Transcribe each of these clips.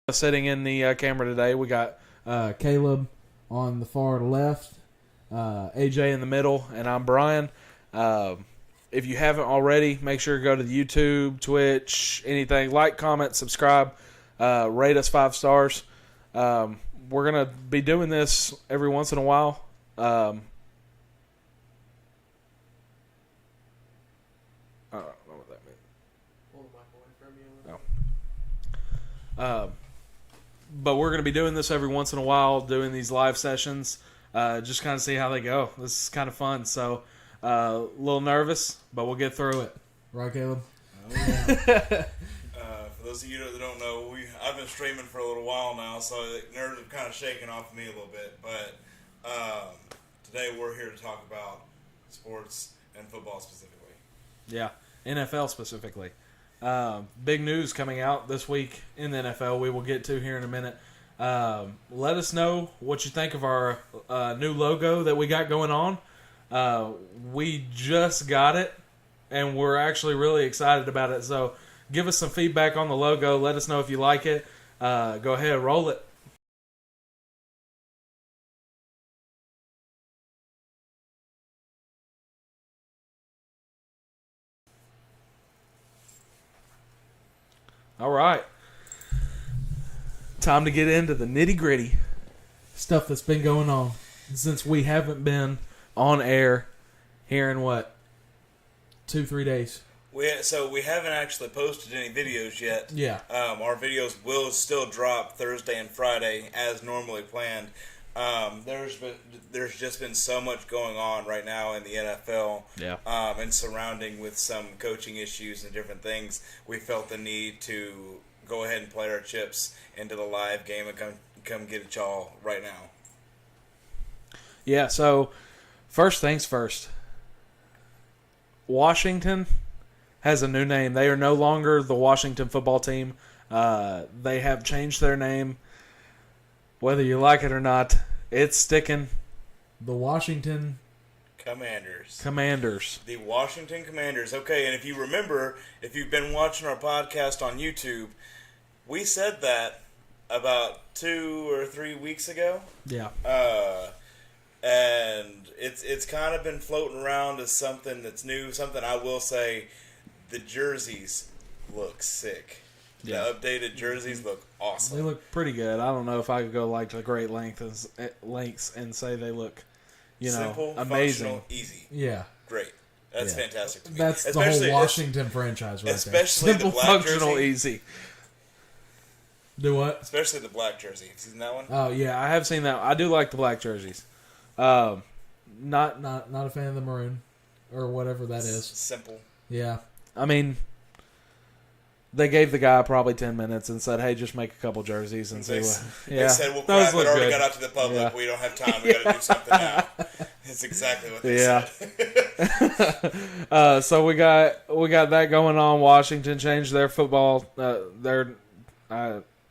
Sitting in the camera today, we got Caleb on the far left, AJ in the middle, and I'm Brian. If you haven't already, make sure to go to the YouTube, Twitch, anything. Like, comment, subscribe, rate us 5 stars. We're going to be doing this every once in a while. I don't know what that means. Pull the mic away from you. No. But we're going to be doing this every once in a while, doing these live sessions, just kind of see how they go. This is kind of fun. So, a little nervous, but we'll get through it. Right, Caleb? For those of you that don't know, I've been streaming for a little while now, so the nerves have kind of shaken off me a little bit. But today we're here to talk about sports and football specifically. Yeah, NFL specifically. Big news coming out this week in the NFL we will get to here in a minute. Let us know what you think of our new logo that we got going on. We just got it, and we're actually really excited about it. So give us some feedback on the logo. Let us know if you like it. Go ahead, roll it. All right. Time to get into the nitty-gritty stuff that's been going on since we haven't been on air here in, 2-3 days? We haven't actually posted any videos yet. Yeah. Our videos will still drop Thursday and Friday as normally planned. There's just been so much going on right now in the NFL. Yeah. And surrounding with some coaching issues and different things, we felt the need to go ahead and play our chips into the live game and come get it y'all right now. Yeah, so first things first. Washington has a new name. They are no longer the Washington football team. They have changed their name. Whether you like it or not, it's sticking. The Washington Commanders. Commanders. The Washington Commanders. Okay, and if you remember, if you've been watching our podcast on YouTube, we said that about 2 or 3 weeks ago. Yeah. And it's kind of been floating around as something that's new. Something I will say, the jerseys look sick. Yeah. The updated jerseys look awesome. They look pretty good. I don't know if I could go to great lengths and say they look, simple, amazing. functional, easy. Yeah. Great. That's fantastic to me. That's the whole Washington franchise right especially there. Simple, the black functional, jersey. easy. Do what? Especially the black jersey. Have you seen that one? Oh, yeah, I have seen that. I do like the black jerseys. Not a fan of the maroon or whatever that is. Simple. Yeah. I mean, they gave the guy probably 10 minutes and said, hey, just make a couple jerseys and see what. Yeah. They said, well, those crap, look it already good. got out to the public. Yeah. We don't have time. We got to do something now. It's exactly what they said. So we got that going on. Washington changed their football. I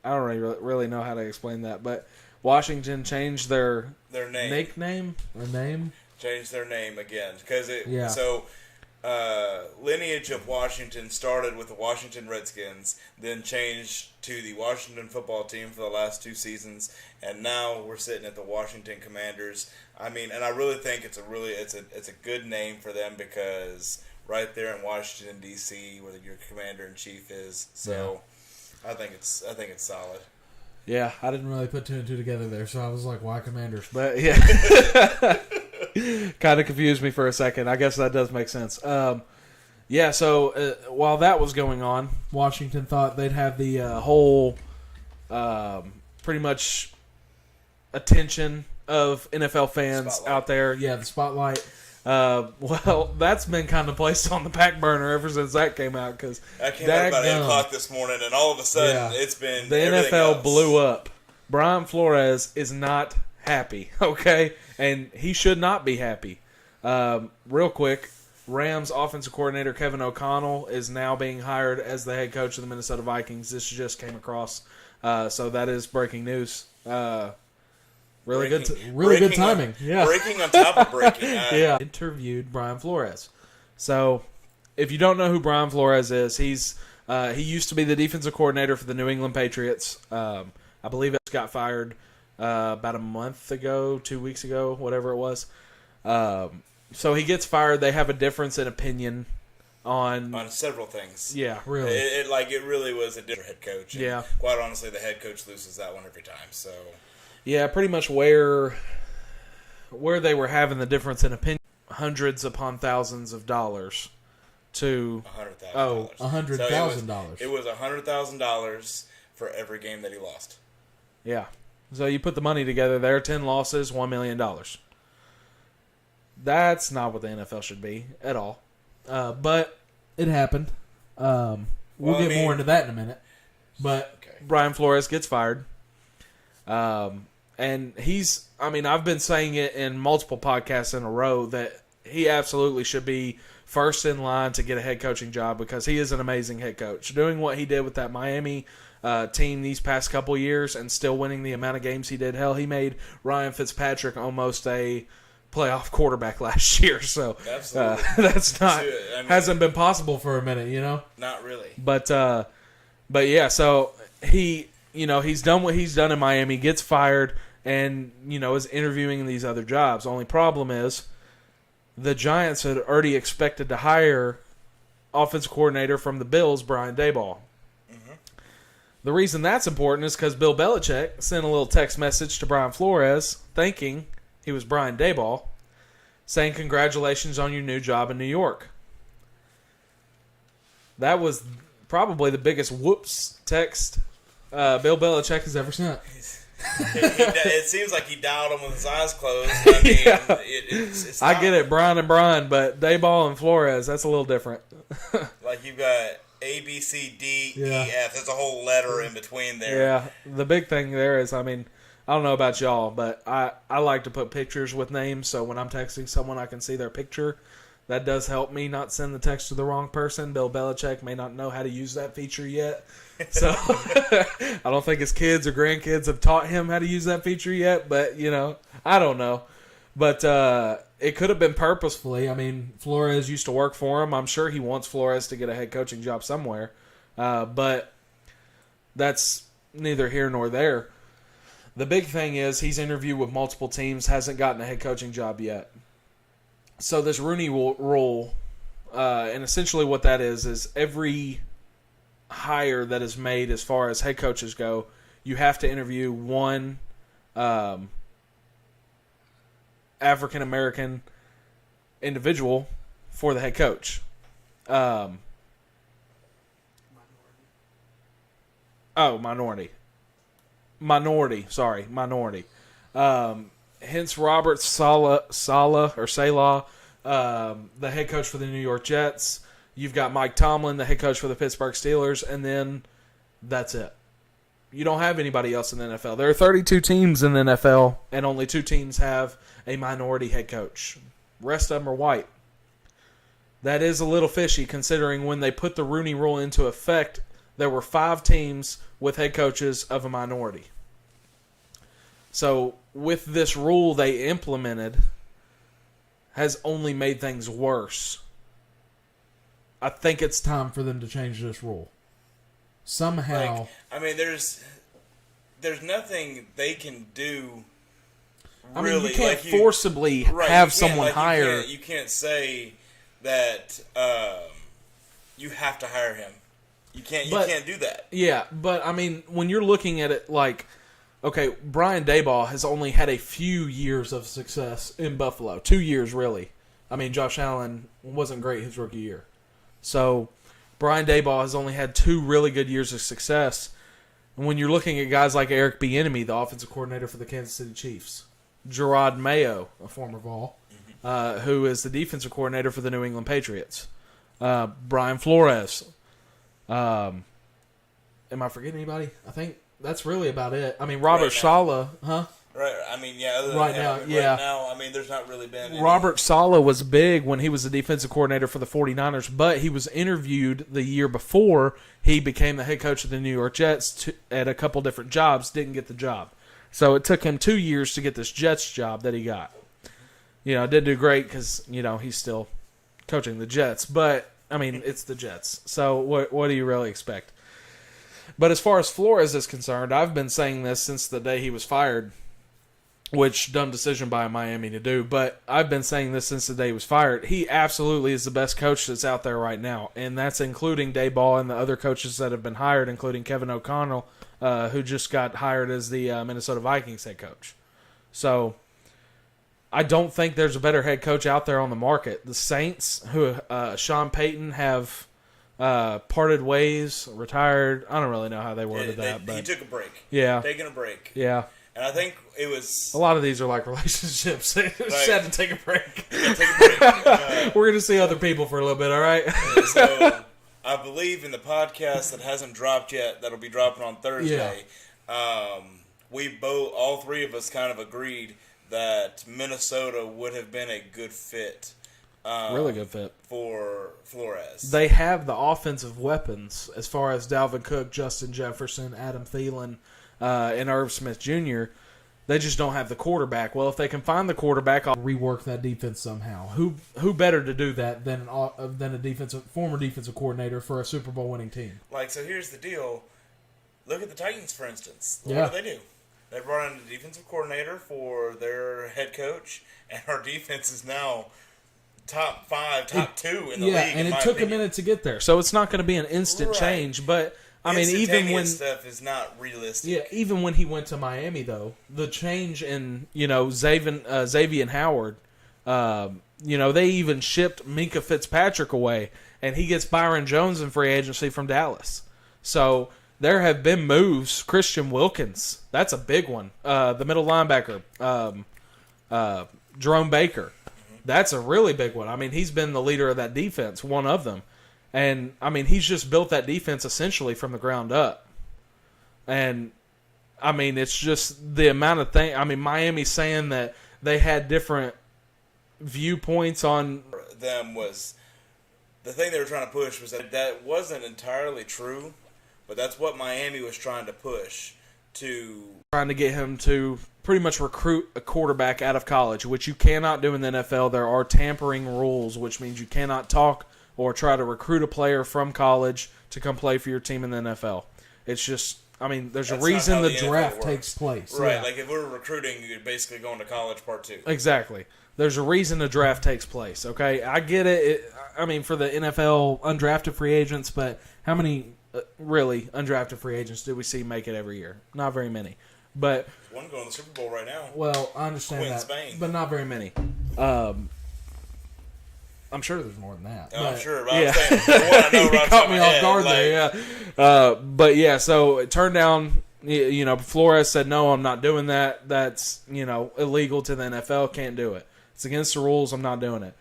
don't really know how to explain that, but Washington changed their name. Nickname or name. Changed their name again because Yeah. So lineage of Washington started with the Washington Redskins, then changed to the Washington football team for the last 2 seasons, and now we're sitting at the Washington Commanders. I mean, and I really think it's a good name for them because right there in Washington D.C., where your commander in chief is. So I think it's solid. Yeah, I didn't really put 2 and 2 together there, so I was like, why Commanders? But yeah, kind of confused me for a second. I guess that does make sense. So while that was going on, Washington thought they'd have the whole pretty much attention of NFL fans Spotlight. out there. Yeah, the spotlight. Well, that's been kind of placed on the back burner ever since that came out. Cause I came out about 8 o'clock this morning, and all of a sudden, it's been the everything NFL else. blew up. Brian Flores is not happy, okay? And he should not be happy. Real quick, Rams offensive coordinator Kevin O'Connell is now being hired as the head coach of the Minnesota Vikings. This just came across. So that is breaking news. Really good timing. Breaking on top of breaking. Interviewed Brian Flores. So, if you don't know who Brian Flores is, he's He used to be the defensive coordinator for the New England Patriots. I believe it got fired about a month ago, 2 weeks ago, whatever it was. So he gets fired. They have a difference in opinion on several things. Yeah, Really? It really was a different head coach. And Yeah. quite honestly, the head coach loses that one every time. So yeah, pretty much where they were having the difference in opinion, hundreds upon thousands of dollars to $100,000. $100,000. It was $100,000 for every game that he lost. yeah. So you put the money together there, 10 losses, $1 million. That's not what the NFL should be at all. But It happened. We'll get more into that in a minute. But Okay. Brian Flores gets fired. And I've been saying it in multiple podcasts in a row that he absolutely should be first in line to get a head coaching job because he is an amazing head coach. Doing what he did with that Miami team these past couple years and still winning the amount of games he did. Hell, he made Ryan Fitzpatrick almost a playoff quarterback last year. So Absolutely. that's not hasn't been possible for a minute, you know? Not really. But yeah, so he's done what he's done in Miami, gets fired, and is interviewing in these other jobs. Only problem is the Giants had already expected to hire offensive coordinator from the Bills, Brian Daboll. Mm-hmm. The reason that's important is because Bill Belichick sent a little text message to Brian Flores thanking he was Brian Daboll, saying congratulations on your new job in New York. That was probably the biggest whoops text Bill Belichick has ever sent. It seems like he dialed him with his eyes closed. I mean, Yeah. it's I not, get it, Brian and Brian, but Daboll and Flores, that's a little different. Like you've got A, B, C, D, Yeah. E, F. There's a whole letter in between there. Yeah, the big thing there is, I don't know about y'all, but I like to put pictures with names, so when I'm texting someone, I can see their picture. That does help me not send the text to the wrong person. Bill Belichick may not know how to use that feature yet. So I don't think his kids or grandkids have taught him how to use that feature yet, but, I don't know. But it could have been purposefully. Flores used to work for him. I'm sure he wants Flores to get a head coaching job somewhere. But that's neither here nor there. The big thing is he's interviewed with multiple teams, hasn't gotten a head coaching job yet. So this Rooney Rule, and essentially what that is every hire that is made as far as head coaches go, you have to interview one African-American individual for the head coach. Minority. Hence Robert Saleh, the head coach for the New York Jets. You've got Mike Tomlin, the head coach for the Pittsburgh Steelers, and then that's it. You don't have anybody else in the NFL. There are 32 teams in the NFL, and only 2 teams have a minority head coach. Rest of them are white. That is a little fishy, considering when they put the Rooney Rule into effect, there were 5 teams with head coaches of a minority. So with this rule they implemented has only made things worse. I think it's Time for them to change this rule. Somehow. There's nothing they can do. You can't forcibly have someone hire. You can't say that you have to hire him. You can't do that. Yeah, but when you're looking at it like, okay, Brian Daboll has only had a few years of success in Buffalo. 2 years, really. Josh Allen wasn't great his rookie year. So, Brian Daboll has only had 2 really good years of success. And when you're looking at guys like Eric Bieniemy, the offensive coordinator for the Kansas City Chiefs, Gerard Mayo, a former Vol, who is the defensive coordinator for the New England Patriots, Brian Flores. Am I forgetting anybody? I think that's really about it. Robert Saleh, huh? Right. Other than Right him, now, right yeah. now, there's not really been any. Robert Saleh was big when he was the defensive coordinator for the 49ers, but he was interviewed the year before he became the head coach of the New York Jets at a couple different jobs, didn't get the job. So it took him 2 years to get this Jets job that he got. Didn't do great because, he's still coaching the Jets. But I mean, it's the Jets. So what do you really expect? But as far as Flores is concerned, I've been saying this since the day he was fired, which dumb decision by Miami to do, but I've been saying this since the day he was fired. He absolutely is the best coach that's out there right now, and that's including Daboll and the other coaches that have been hired, including Kevin O'Connell, who just got hired as the Minnesota Vikings head coach. So I don't think there's a better head coach out there on the market. The Saints, who Sean Payton, have parted ways, retired. I don't really know how they worded that, but he took a break. Yeah, Taking a break. yeah. And I think it was A lot of these are like relationships. They just had to take a break. take a break. We're going to see other people for a little bit, all right? So I believe in the podcast that hasn't dropped yet, that'll be dropping on Thursday. All three of us kind of agreed that Minnesota would have been a good fit. Really good fit. For Flores. They have the offensive weapons as far as Dalvin Cook, Justin Jefferson, Adam Thielen, and Irv Smith Jr. They just don't have the quarterback. Well, if they can find the quarterback, I'll rework that defense somehow. Who better to do that than a former defensive coordinator for a Super Bowl winning team? So here's the deal. Look at the Titans, for instance. Yeah. What do? They brought in a defensive coordinator for their head coach, and our defense is now top 5, top 2 in the league. Yeah, and it took a minute to get there. So it's not going to be an instant change, but I mean, even when stuff is not realistic. Yeah, even when he went to Miami, though, the change in Xavier Howard, they even shipped Minka Fitzpatrick away, and he gets Byron Jones in free agency from Dallas. So there have been moves. Christian Wilkins, that's a big one. The middle linebacker, Jerome Baker, that's a really big one. I mean, he's been the leader of that defense, one of them. And, I mean, he's just built that defense essentially from the ground up. And, I mean, it's just the amount of things. I mean, Miami's saying that they had different viewpoints on them. Was the thing they were trying to push was that wasn't entirely true, but that's what Miami was trying to push trying to get him to pretty much recruit a quarterback out of college, which you cannot do in the NFL. There are tampering rules, which means you cannot talk or try to recruit a player from college to come play for your team in the NFL. It's just, I mean, there's a reason the draft takes place. Right, yeah. Like if we're recruiting, you're basically going to college part 2. Exactly. There's a reason the draft takes place, okay? I get it. I mean, for the NFL undrafted free agents, but how many really undrafted free agents do we see make it every year? Not very many. But there's one going to the Super Bowl right now. Well, I understand Quinn that, Spain. But not very many. I'm sure there's more than that. Oh, I'm sure. But yeah. I'm saying, the one I know You right caught me off head, guard there, yeah. But yeah, so it turned down. Flores said, no, I'm not doing that. That's, illegal to the NFL. Can't do it. It's against the rules. I'm not doing it.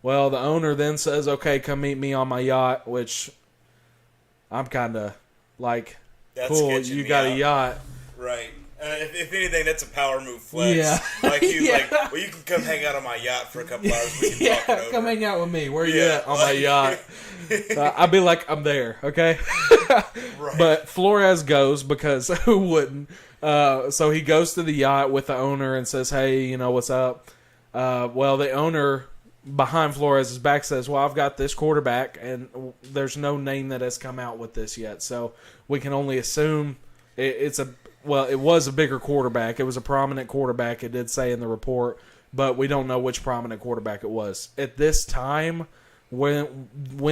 Well, the owner then says, okay, come meet me on my yacht, which I'm kind of like, that's cool, you got a yacht. Right. If anything, that's a power move flex. Yeah. Like he was like, well, you can come hang out on my yacht for a couple hours. We can talk it over. Come hang out with me. Where you at on my yacht? I'd be like, I'm there, okay? Right. But Flores goes because who wouldn't? So he goes to the yacht with the owner and says, hey, what's up? Well, the owner behind Flores' back says, well, I've got this quarterback, and there's no name that has come out with this yet. So we can only assume it was a bigger quarterback. It was a prominent quarterback, it did say in the report, but we don't know which prominent quarterback it was. At this time, when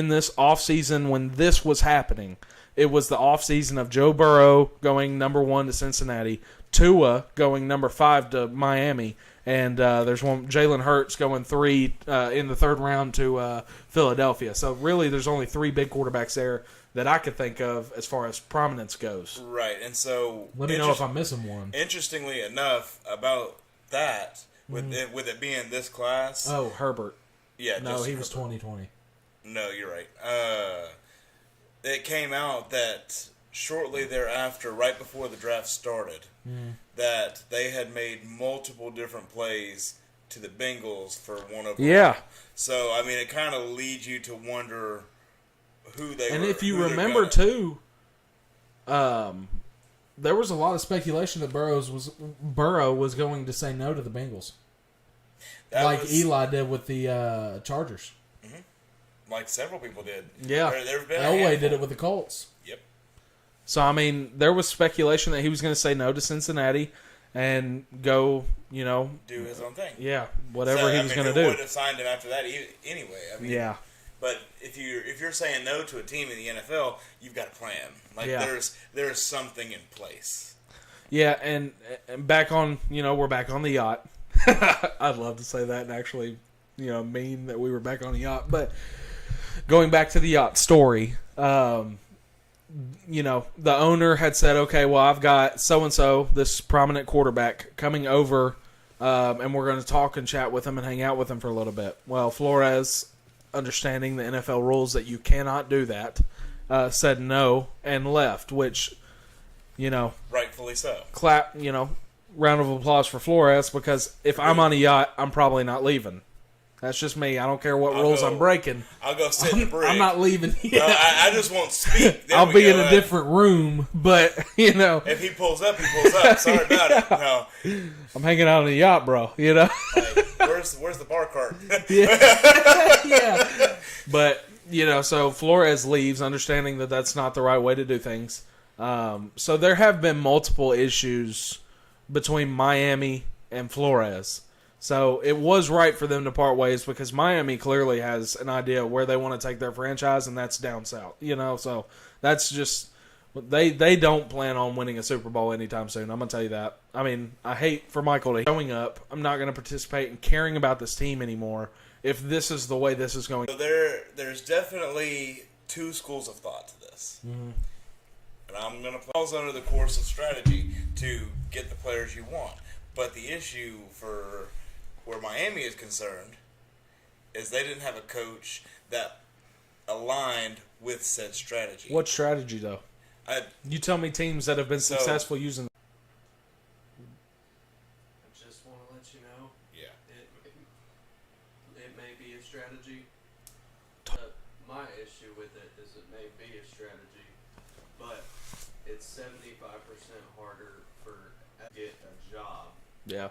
this offseason, when this was happening, it was the offseason of Joe Burrow going number 1 to Cincinnati, Tua going number 5 to Miami, and there's one Jalen Hurts going 3 in the third round to Philadelphia. So really, there's only 3 big quarterbacks there that I could think of as far as prominence goes. Right, and so let me know if I'm missing one. Interestingly enough, about that, with it being this class. Oh, Herbert. Yeah, no, he was 2020. No, you're right. It came out that shortly thereafter, right before the draft started, that they had made multiple different plays to the Bengals for one of them. Yeah. So, I mean, it kind of leads you to wonder who they and were. And if you remember, too, there was a lot of speculation that Burrow was going to say no to the Bengals. Eli did with the Chargers. like several people did. Yeah. There've been a Elway handful. did it with the Colts. Yep. So, I mean, there was speculation that he was going to say no to Cincinnati and go, Do his own thing. yeah, whatever he was going to Who do. would have signed him after that anyway? I mean, Yeah. But if you're saying no to a team in the NFL, you've got a plan. Like Yeah. there's something in place. Yeah, and back on, we're back on the yacht. I'd love to say that and actually, mean that we were back on the yacht. But going back to the yacht story, the owner had said, okay, well, I've got so-and-so, this prominent quarterback, coming over, and we're going to talk and chat with him and hang out with him for a little bit. Well, Flores, understanding the NFL rules that you cannot do that, said no and left, which, Rightfully so. clap, round of applause for Flores, because if I'm on a yacht, I'm probably not leaving. That's just me. I don't care what rules I'm breaking. I'll go sit in the brig. I'm not leaving No, yet. I just won't speak. There I'll we be go. in a different room, but, If he pulls up, he pulls up. Sorry about it. No, I'm hanging out on a yacht, bro, like, where's the bar cart? Yeah. But, so Flores leaves, understanding that that's not the right way to do things. So there have been multiple issues between Miami and Flores. So it was right for them to part ways because Miami clearly has an idea where they want to take their franchise, and that's down south. So that's just they don't plan on winning a Super Bowl anytime soon. I'm gonna tell you that. I mean, I hate for Michael to showing up. I'm not gonna participate in caring about this team anymore if this is the way this is going. So there's definitely two schools of thought to this. Mm-hmm. And I'm going to falls under the course of strategy to get the players you want. But the issue for where Miami is concerned is they didn't have a coach that aligned with said strategy. What strategy though? You tell me teams that have been successful using. I just want to let you know Yeah. it may be a strategy. My issue with it is it may be a strategy, but it's 75% harder to get a job Yeah.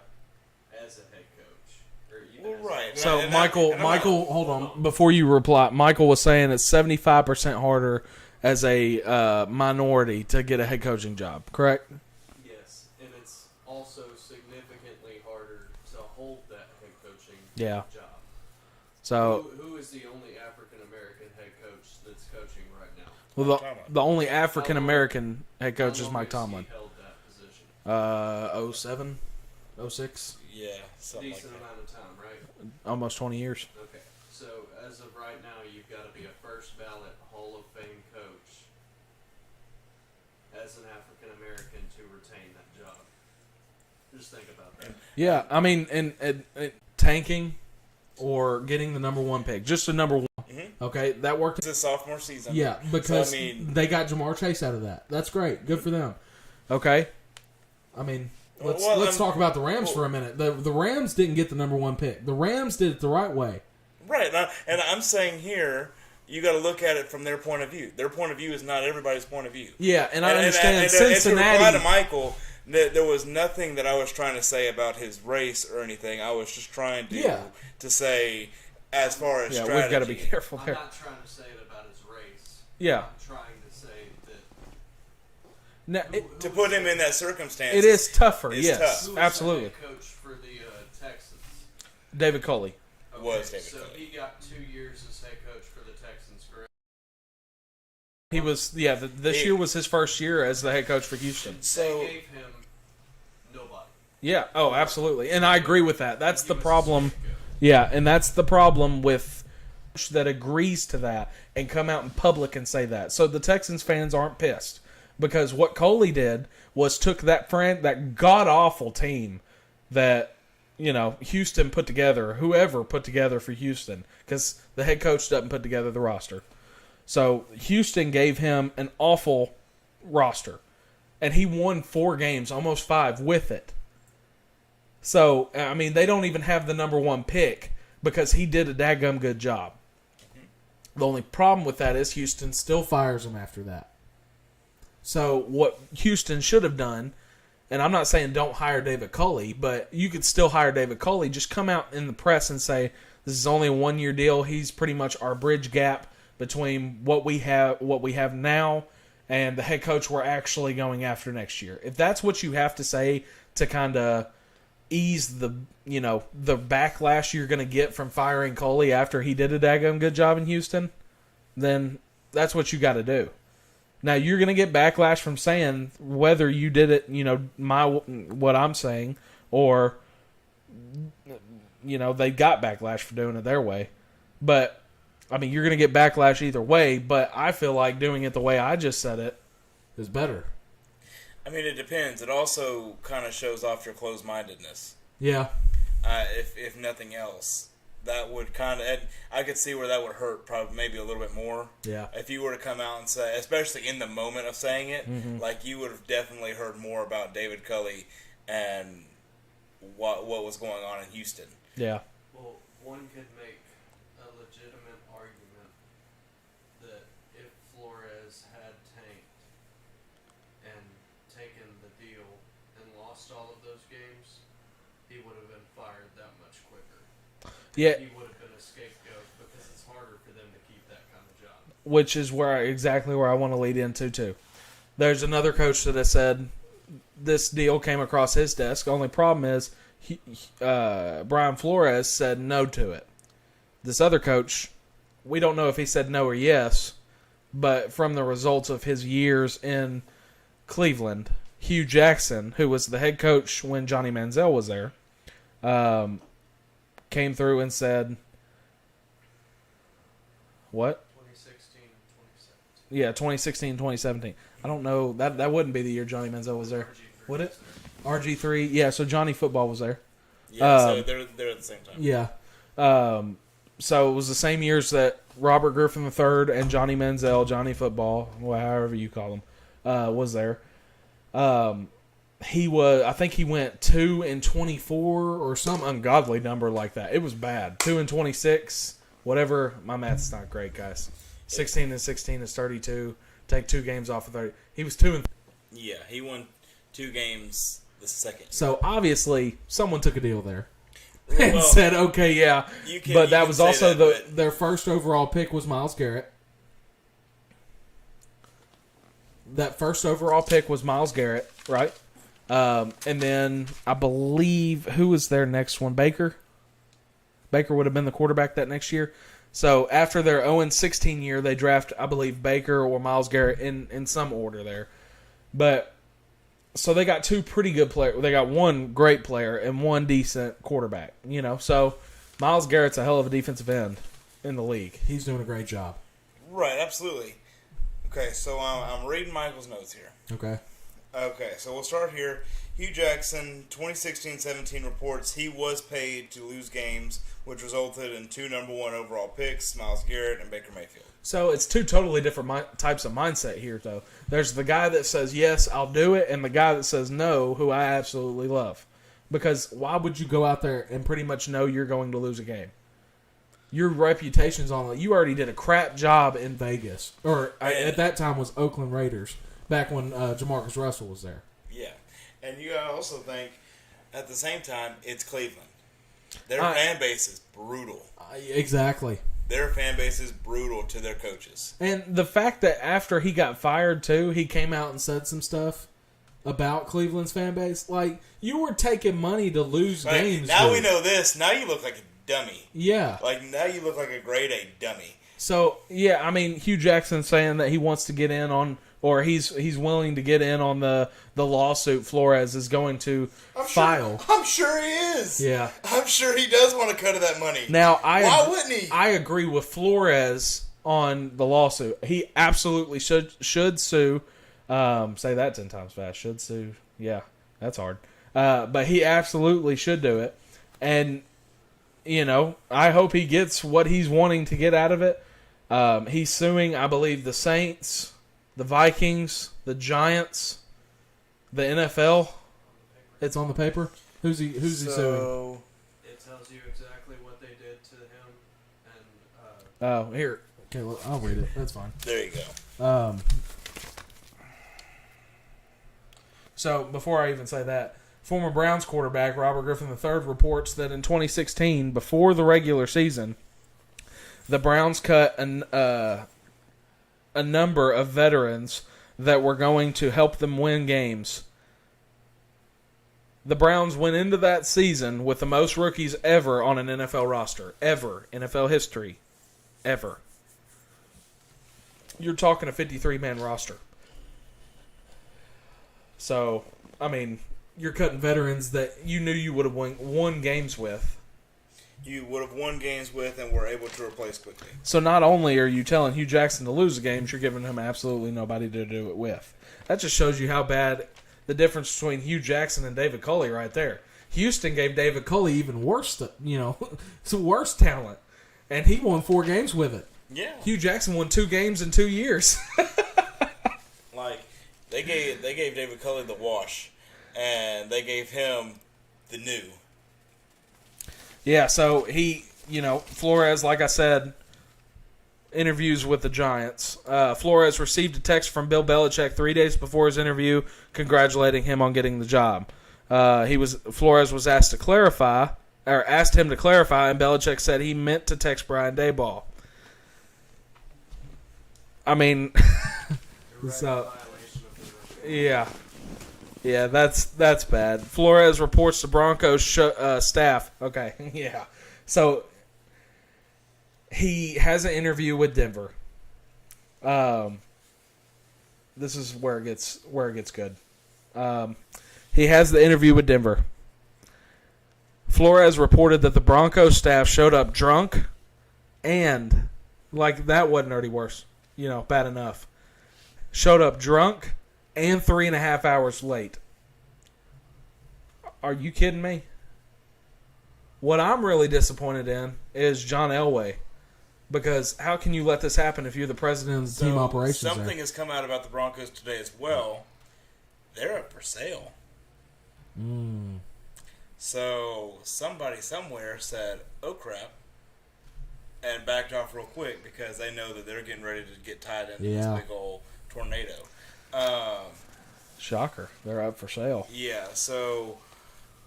as a head coach. Or even Well, as right. So And Michael, I'm not- hold on. Before you reply, Michael was saying it's 75% harder as a minority to get a head coaching job. Correct? Yes, and it's also significantly harder to hold that head coaching Yeah. job. So, Who is the only African American head coach that's coaching right now? well, Tomlin. the only African American head coach How is long Mike has he Tomlin. held that position? 07, 06, Yeah, something Decent like that. amount of time, right? almost 20 years. Okay, so as of right now, you've got to be a first ballot Hall of Fame coach as an African American to retain that job. Just think about that. Yeah, I mean, and tanking or getting the number one pick, just a number one. Mm-hmm. Okay, that worked. It's his sophomore season. Yeah, because So, I mean- they got Jamar Chase out of that. That's great. Good for them. Okay, I mean, let's Well, let's I'm- talk about the Rams for a minute. The Rams didn't get the number one pick. The Rams did it the right way. Right. And I'm saying here, you got to look at it from their point of view. Their point of view is not everybody's point of view. Yeah, and I understand and to reply Cincinnati. to Michael, there was nothing that I was trying to say about his race or anything. I was just trying to say, as far as Yeah, strategy. we've got to be careful I'm there. not trying to say it about his race. Yeah. I'm trying to say that Now, it, To put him in that circumstance. it is tougher. It's Yes, tough. who was absolutely. the head coach for the Texans? David Culley. Was David so Culley. he got 2 years as head coach for the Texans, correct? He was this year was his first year as the head coach for Houston. So They gave him nobody. Yeah. Oh, absolutely. And I agree with that. That's He the was problem. assistant coach. Yeah, and that's the problem with that agrees to that and come out in public and say that. So the Texans fans aren't pissed because what Coley did was took that god awful team that Houston put together, whoever put together for Houston, because the head coach doesn't put together the roster. So Houston gave him an awful roster, and he won 4 games, almost 5 with it. So, I mean, they don't even have the number one pick because he did a daggum good job. The only problem with that is Houston still fires him after that. So, what Houston should have done, and I'm not saying don't hire David Culley, but you could still hire David Culley, just come out in the press and say, This is only a 1-year deal. He's pretty much our bridge gap between what we have now and the head coach we're actually going after next year. If that's what you have to say to kind of ease the backlash you're going to get from firing Coley after he did a daggone good job in Houston, then that's what you got to do. Now you're going to get backlash from saying whether you did it, what I'm saying, or they got backlash for doing it their way. But I mean, you're going to get backlash either way. But I feel like doing it the way I just said it is better. I mean, it depends. It also kind of shows off your closed-mindedness. Yeah. If nothing else, that would kind of. I could see where that would hurt, probably maybe a little bit more. Yeah. If you were to come out and say, especially in the moment of saying it, like you would have definitely heard more about David Culley and what was going on in Houston. Yeah. Well, one could make a legitimate argument that if Flores had tanked and taken the deal and lost all of those games, he would have been fired that much quicker. Yeah. He would have been a scapegoat because it's harder for them to keep that kind of job. Which is exactly where I want to lead into too. There's another coach that has said this deal came across his desk. Only problem is Brian Flores said no to it. This other coach, we don't know if he said no or yes, but from the results of his years in Cleveland, Hugh Jackson, who was the head coach when Johnny Manziel was there, came through and said, what? 2016 and 2017. Yeah, 2016, 2017. I don't know. That wouldn't be the year Johnny Manziel was there. RG3 Would it? was there. RG3. Yeah, so Johnny Football was there. Yeah, so they're at the same time. Yeah. So it was the same years that Robert Griffin III and Johnny Manziel, Johnny Football, however you call him, was there. I think he went 2-24 or some ungodly number like that. It was bad. 2-26, whatever. My math's not great, guys. 16-16 is 32. Take 2 games off of 30. He was 2 and. Yeah, he won 2 games the second. So obviously someone took a deal there and Well, said, "Okay, yeah." But that was also Their first overall pick was Myles Garrett. That first overall pick was Myles Garrett, right? And then I believe who was their next one? Baker. Baker would have been the quarterback that next year. So after their 0-16 year, they draft, I believe, Baker or Myles Garrett in some order there. But so they got 2 pretty good players. They got 1 great player and 1 decent quarterback. So Myles Garrett's a hell of a defensive end in the league. He's doing a great job. Right, absolutely. Okay, so I'm reading Michael's notes here. Okay. Okay, so we'll start here. Hugh Jackson, 2016-17 reports he was paid to lose games, which resulted in 2 number 1 overall picks, Myles Garrett and Baker Mayfield. So it's 2 totally different types of mindset here, though. There's the guy that says, yes, I'll do it, and the guy that says no, who I absolutely love. Because why would you go out there and pretty much know you're going to lose a game? Your reputation's on it. You already did a crap job in Vegas. Or at that time was Oakland Raiders, back when Jamarcus Russell was there. Yeah, and you gotta also think, at the same time, it's Cleveland. Their fan base is brutal. Exactly. Their fan base is brutal to their coaches. And the fact that after he got fired, too, he came out and Said some stuff about Cleveland's fan base. Like, you were taking money to lose Like, games. now dude. we know this. Now you look like a dummy. Yeah. Like, now you look like a grade A dummy. So, yeah, I mean, Hugh Jackson saying that he wants to get in on, or he's willing to get in on the lawsuit Flores is going to file. I'm sure he is. Yeah. I'm sure he does want to cut of that money. Now, why wouldn't he? I agree with Flores on the lawsuit. He absolutely should sue. Say that 10 times fast. Should sue. Yeah, that's hard. But he absolutely should do it. And, I hope he gets what he's wanting to get out of it. He's suing, I believe, the Saints, the Vikings, the Giants, the NFL. It's on the paper. Who's he suing? It tells you exactly what they did to him, and Here. Okay, well, I'll read it. That's fine. There you go. So before I even say that, former Browns quarterback Robert Griffin III reports that in 2016, before the regular season, the Browns cut a number of veterans that were going to help them win games. The Browns went into that season with the most rookies ever on an NFL roster. Ever. NFL history. Ever. You're talking a 53-man roster. So, I mean, you're cutting veterans that you knew you would have won games with. You would have won games with and were able to replace quickly. So not only are you telling Hugh Jackson to lose the games, you're giving him absolutely nobody to do it with. That just shows you how bad the difference between Hugh Jackson and David Culley right there. Houston gave David Culley even worse, some worse talent, and he won 4 games with it. Yeah. Hugh Jackson won 2 games in 2 years. Like, they gave David Culley the wash, and they gave him the new. Yeah, so he, Flores, like I said, interviews with the Giants. Flores received a text from Bill Belichick 3 days before his interview, congratulating him on getting the job. Flores was asked him to clarify, and Belichick said he meant to text Brian Daboll. I mean, so yeah, that's bad. Flores reports the Broncos staff. Okay, yeah. So he has an interview with Denver. This is where it gets good. He has the interview with Denver. Flores reported that the Broncos staff showed up drunk, and that wasn't already worse. Bad enough. Showed up drunk and 3.5 hours late. Are you kidding me? What I'm really disappointed in is John Elway. Because how can you let this happen if you're the president of the team operations? Something has come out about the Broncos today as well. They're up for sale. So somebody somewhere said, "Oh crap," and backed off real quick because they know that they're getting ready to get tied into this big old tornado. Shocker. They're up for sale. Yeah, so,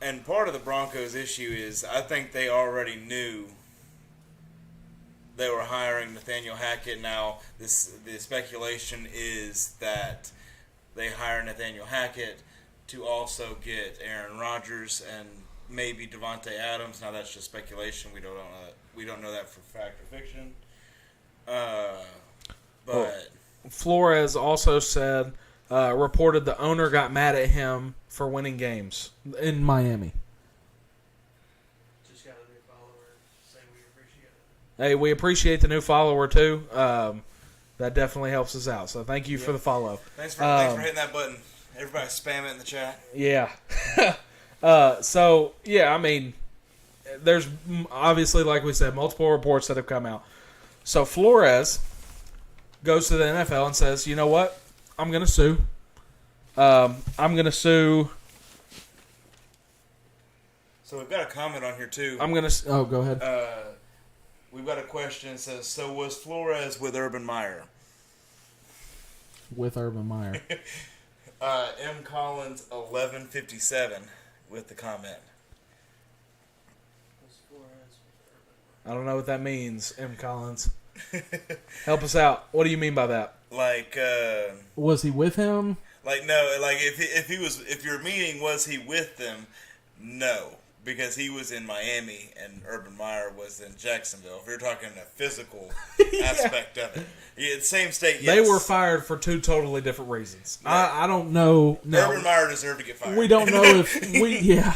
and part of the Broncos' issue is I think they already knew they were hiring Nathaniel Hackett. Now, the speculation is that they hire Nathaniel Hackett to also get Aaron Rodgers and maybe Devontae Adams. Now, that's just speculation. We don't know that for fact or fiction. But Flores also reported the owner got mad at him for winning games in Miami. Just got a new follower. Say we appreciate it. Hey, we appreciate the new follower too. That definitely helps us out. So thank you for the follow. Thanks for hitting that button. Everybody spam it in the chat. Yeah. I mean, there's obviously, like we said, multiple reports that have come out. So Flores goes to the NFL and says, "You know what? I'm going to sue. I'm going to sue." So we've got a comment on here too. I'm going to. Oh, go ahead. We've got a question that says, "So was Flores with Urban Meyer?" With Urban Meyer. M. Collins 1157 with the comment. I don't know what that means, M. Collins. Help us out. What do you mean by that? Was he with him? If you're meaning was he with them? No, because he was in Miami and Urban Meyer was in Jacksonville. If you're talking a physical aspect of it, same state. Yes. They were fired for 2 totally different reasons. I don't know. No. Urban Meyer deserved to get fired. We don't know if we. Yeah.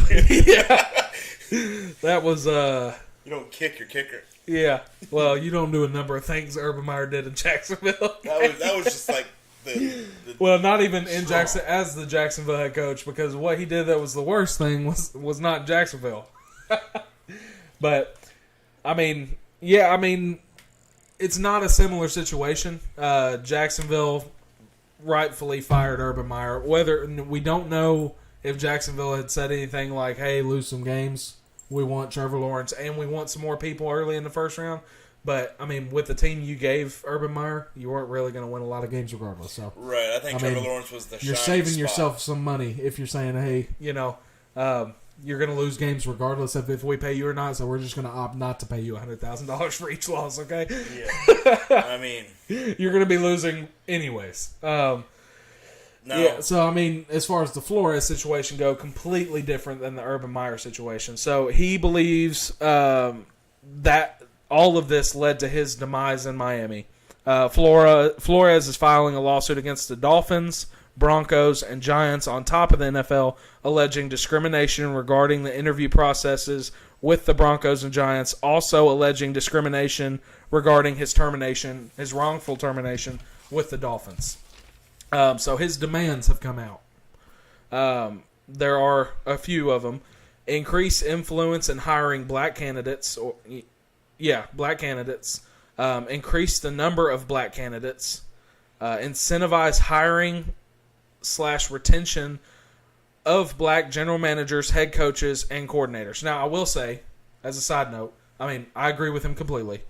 That was. You don't kick your kicker. Yeah. Well, you don't do a number of things Urban Meyer did in Jacksonville. That was just like the well, not even in Jackson as the Jacksonville head coach, because what he did that was the worst thing was not Jacksonville. But I mean, it's not a similar situation. Jacksonville rightfully fired Urban Meyer. Whether we don't know if Jacksonville had said anything like, "Hey, lose some games. We want Trevor Lawrence, and we want some more people early in the first round." But, I mean, with the team you gave Urban Meyer, you weren't really going to win a lot of games regardless. So, right, I think Trevor Lawrence was the you're saving yourself some money if you're saying, hey, You're going to lose games regardless of if we pay you or not, so we're just going to opt not to pay you $100,000 for each loss, okay? Yeah. I mean, You're going to be losing anyways. no. Yeah, so, I mean, as far as the Flores situation go, completely different than the Urban Meyer situation. So he believes that all of this led to his demise in Miami. Flores is filing a lawsuit against the Dolphins, Broncos, and Giants on top of the NFL, alleging discrimination regarding the interview processes with the Broncos and Giants, also alleging discrimination regarding his wrongful termination with the Dolphins. So his demands have come out. There are a few of them. Increase influence in hiring black candidates. Black candidates. Increase the number of black candidates. Incentivize hiring / retention of black general managers, head coaches, and coordinators. Now, I will say, as a side note, I mean, I agree with him completely,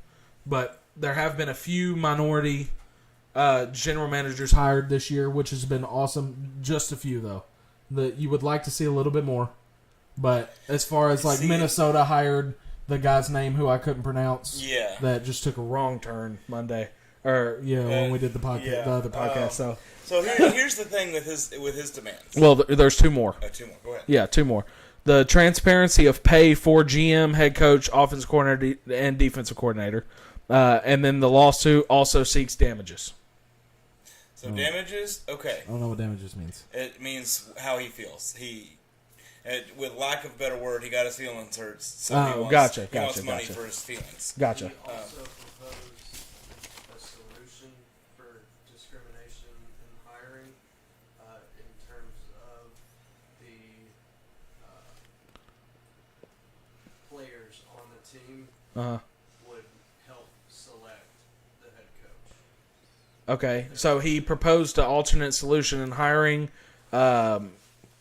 but there have been a few minority general managers hired this year, which has been awesome. Just a few, though. You would like to see a little bit more. But as far as, like, Minnesota hired the guy's name who I couldn't pronounce. Yeah. That just took a wrong turn Monday. Or, when we did the podcast, the other podcast. So here's the thing with his demands. Well, there's two more. Two more. Go ahead. Yeah, two more. The transparency of pay for GM, head coach, offensive coordinator, and defensive coordinator. And then the lawsuit also seeks damages. So damages, okay. I don't know what damages means. It means how he feels. With lack of a better word, he got his feelings hurt. So he wants money for his feelings. Gotcha. He also proposed a solution for discrimination in hiring in terms of the players on the team would help select the head coach. Okay, so he proposed an alternate solution in hiring.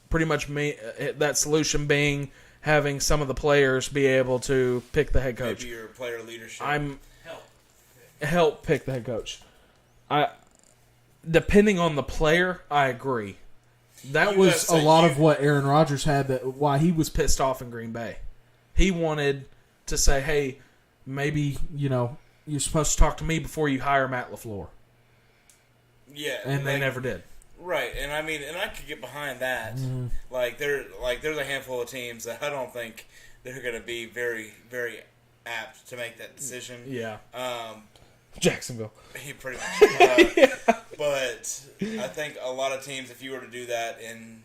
Pretty much that solution being having some of the players be able to pick the head coach. Maybe your player leadership. Help pick the head coach. Depending on the player, I agree. That was a lot of what Aaron Rodgers had. Why he was pissed off in Green Bay. He wanted to say, "Hey, maybe you're supposed to talk to me before you hire Matt LaFleur." Yeah, and they never did. Right, and I mean, and I could get behind that. Mm-hmm. There's a handful of teams that I don't think they're going to be very, very apt to make that decision. Yeah. Jacksonville. He pretty much. But I think a lot of teams, if you were to do that in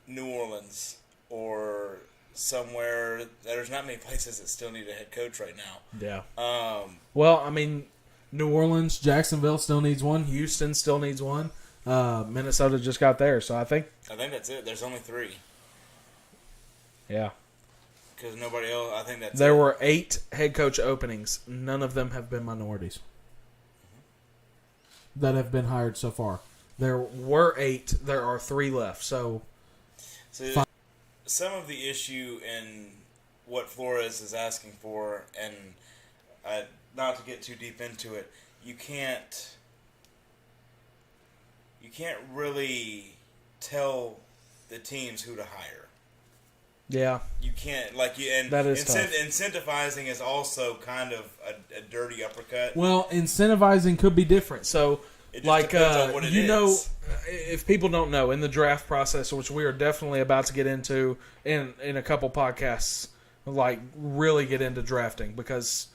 New Orleans or somewhere, there's not many places that still need a head coach right now. Yeah. Well, I mean, New Orleans, Jacksonville still needs one. Houston still needs one. Minnesota just got there, so I think that's it. There's only 3. Yeah. Because nobody else. I think there were 8 head coach openings. None of them have been minorities that have been hired so far. There were 8. There are 3 left. So some of the issue in what Flores is asking for, and not to get too deep into it, you can't really tell the teams who to hire. Yeah. You can't, that is tough. Incentivizing is also kind of a dirty uppercut. Well, incentivizing could be different. So, it just depends on what it is. If people don't know, in the draft process, which we are definitely about to get into in a couple podcasts, really get into drafting because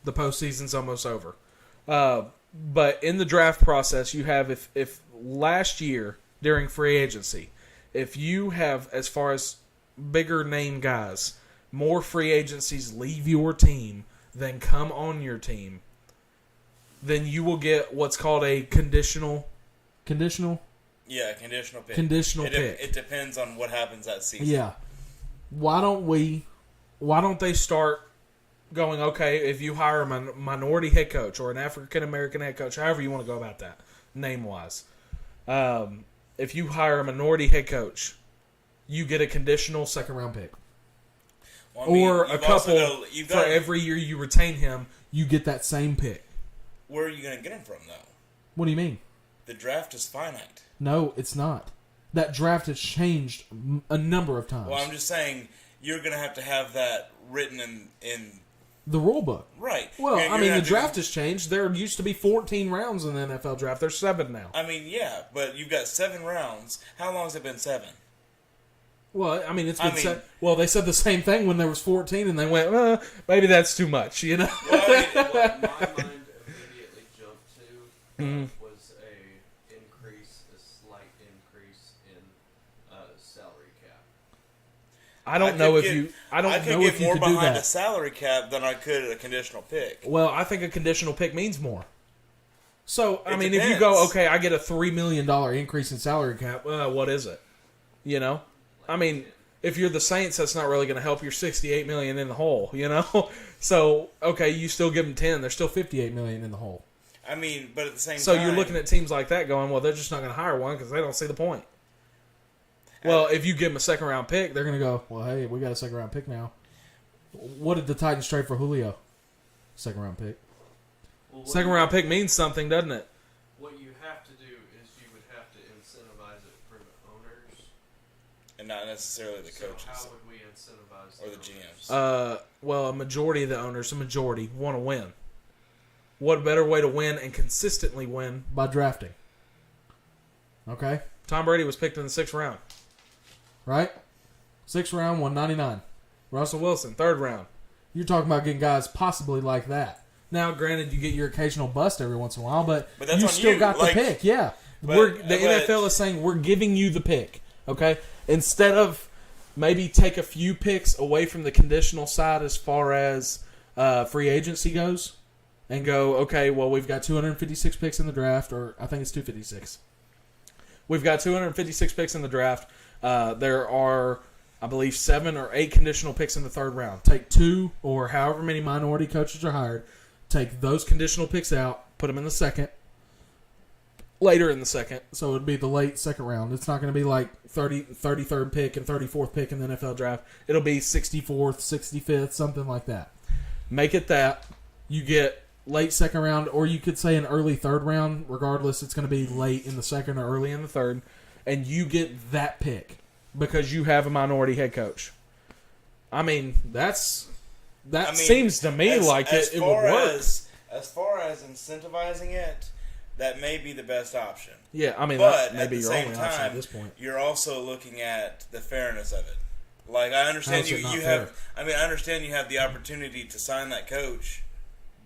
the postseason's almost over. But in the draft process, you have, if last year during free agency, if you have, as far as bigger name guys, more free agencies leave your team than come on your team, then you will get what's called a conditional. Yeah, conditional pick. Pick. It depends on what happens that season. Yeah. Why don't they start going, okay, if you hire a minority head coach or an African-American head coach, however you want to go about that, name-wise. If you hire a minority head coach, you get a conditional second-round pick. Well, I mean, or a couple for every year you retain him, you get that same pick. Where are you going to get him from, though? What do you mean? The draft is finite. No, it's not. That draft has changed a number of times. Well, I'm just saying you're going to have that written in the rule book. right. Well, You're I mean, gonna the have draft has changed. There used to be 14 rounds in the NFL draft. There's 7 now. I mean, yeah, but you've got 7 rounds. How long has it been 7? Well, I mean, it's been I mean- said. Well, they said the same thing when there was 14, and they went, maybe that's too much, you know? Well, I mean, What my mind immediately jumped to was a slight increase in salary cap. I don't know if you. I I don't could know get if you more could do behind a that. salary cap than I could a conditional pick. Well, I think a conditional pick means more. So, I It mean, if you depends. go, okay, I get a $3 million increase in salary cap, what is it? You know? I mean, if you're the Saints, that's not really going to help. You're $68 million in the hole, you know? So, okay, you still give them 10. They're still $58 million in the hole. I mean, but at the same So time, you're looking at teams like that going, well, they're just not going to hire one because they don't see the point. Well, if you give them a second-round pick, they're going to go, well, hey, we got a second-round pick now. What did the Titans trade for Julio? Second-round pick. Well, what Second-round you- pick means something, doesn't it? What you have to do is you would have to incentivize it for the owners. and not necessarily the So coaches how would we incentivize or the owners? GMs. Well, a majority of the owners, want to win. What better way to win and consistently win? By drafting. Okay? Tom Brady was picked in the 6th round. Right? 6th round, 199. Russell Wilson, 3rd round. You're talking about getting guys possibly like that. Now, granted, you get your occasional bust every once in a while, but But that's you on still you. got Like, the pick. Yeah, but- The but- NFL is saying we're giving you the pick. Okay, instead of maybe take a few picks away from the conditional side as far as free agency goes, and go, okay, well, we've got 256 picks in the draft, or I think it's 256. We've got 256 picks in the draft. There are, I believe, 7 or 8 conditional picks in the 3rd round. Take 2 or however many minority coaches are hired. Take those conditional picks out, put them in the 2nd, later in the 2nd. So it would be the late 2nd round. It's not going to be like 33rd pick and 34th pick in the NFL draft. It'll be 64th, 65th, something like that. Make it that. You get late 2nd round, or you could say an early 3rd round. Regardless, it's going to be late in the 2nd or early in the 3rd. And you get that pick because you have a minority head coach. I mean, that seems to me like it would work. As far as incentivizing it, that may be the best option. Yeah, I mean, But that may at be the your same only option at time, this point. you're also looking at the fairness of it. Like, I understand How's it you not have. fair? I mean, I understand you have the opportunity to sign that coach,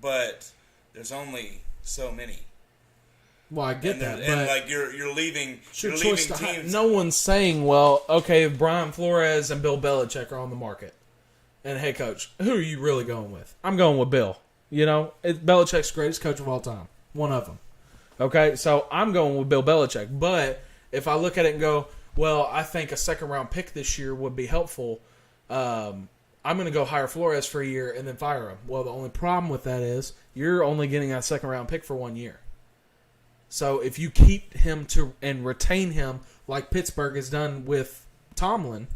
but there's only so many. Well, I get And, that, and but like you're leaving, it's your you're choice leaving to teams. No one's saying, well, okay, Brian Flores and Bill Belichick are on the market. And head coach, who are you really going with? I'm going with Bill. You know, Belichick's greatest coach of all time. One of them. Okay, so I'm going with Bill Belichick. But if I look at it and go, well, I think a 2nd round pick this year would be helpful, I'm going to go hire Flores for a year and then fire him. Well, the only problem with that is you're only getting that 2nd round pick for 1 year. So if you keep him and retain him like Pittsburgh has done with Tomlin,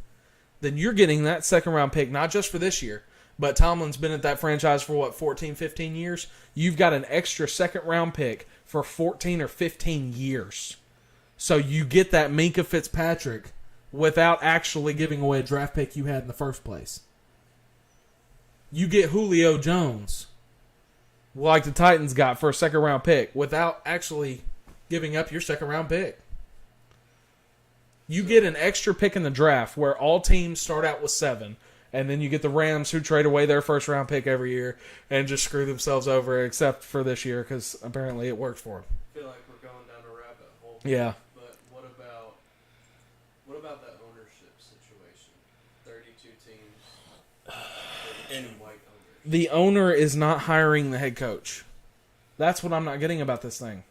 then you're getting that 2nd round pick, not just for this year, but Tomlin's been at that franchise for, 14, 15 years? You've got an extra 2nd round pick for 14 or 15 years. So you get that Minkah Fitzpatrick without actually giving away a draft pick you had in the first place. You get Julio Jones, like the Titans got for a 2nd round pick, without actually giving up your 2nd round pick. You get an extra pick in the draft where all teams start out with 7, and then you get the Rams who trade away their 1st round pick every year and just screw themselves over, except for this year because apparently it works for them. I feel like we're going down a rabbit hole. Yeah. But what about that ownership situation? 32 teams, 32 In- white owners. The owner is not hiring the head coach. That's what I'm not getting about this thing.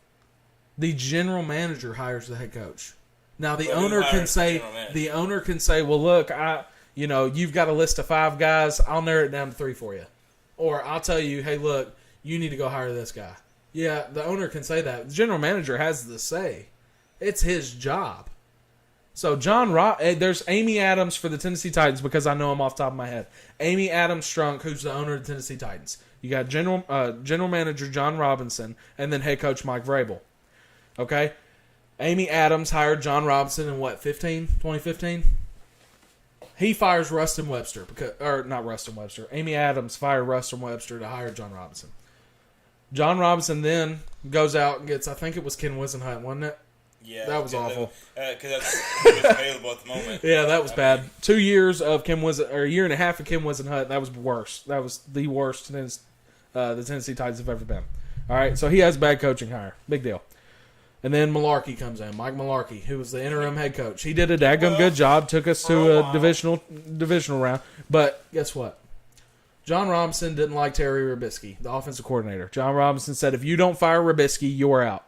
The general manager hires the head coach. Now the But who owner can hires the say, general manager? well, look, you've got a list of 5 guys. I'll narrow it down to 3 for you, or I'll tell you, hey, look, you need to go hire this guy. Yeah, the owner can say that. The general manager has the say. It's his job. So there's Amy Adams for the Tennessee Titans because I know him off the top of my head. Amy Adams Strunk, who's the owner of the Tennessee Titans. You got general manager John Robinson and then head coach Mike Vrabel. Okay, Amy Adams hired John Robinson in 2015? He fires Rustin Webster not Rustin Webster. Amy Adams fired Rustin Webster to hire John Robinson. John Robinson then goes out and gets, I think it was Ken Wisenhunt, wasn't it? Yeah, That was awful. Because that's who's available at the moment. Yeah, that was bad. 2 years of a year and a half of Ken Wisenhunt. That was worse. That was the worst the Tennessee Titans have ever been. All right, so he has bad coaching hire. Big deal. And then Malarkey comes in, Mike Malarkey, who was the interim head coach. He did a daggum good job, took us to a divisional round. But guess what? John Robinson didn't like Terry Robisky, the offensive coordinator. John Robinson said, if you don't fire Robisky, you're out.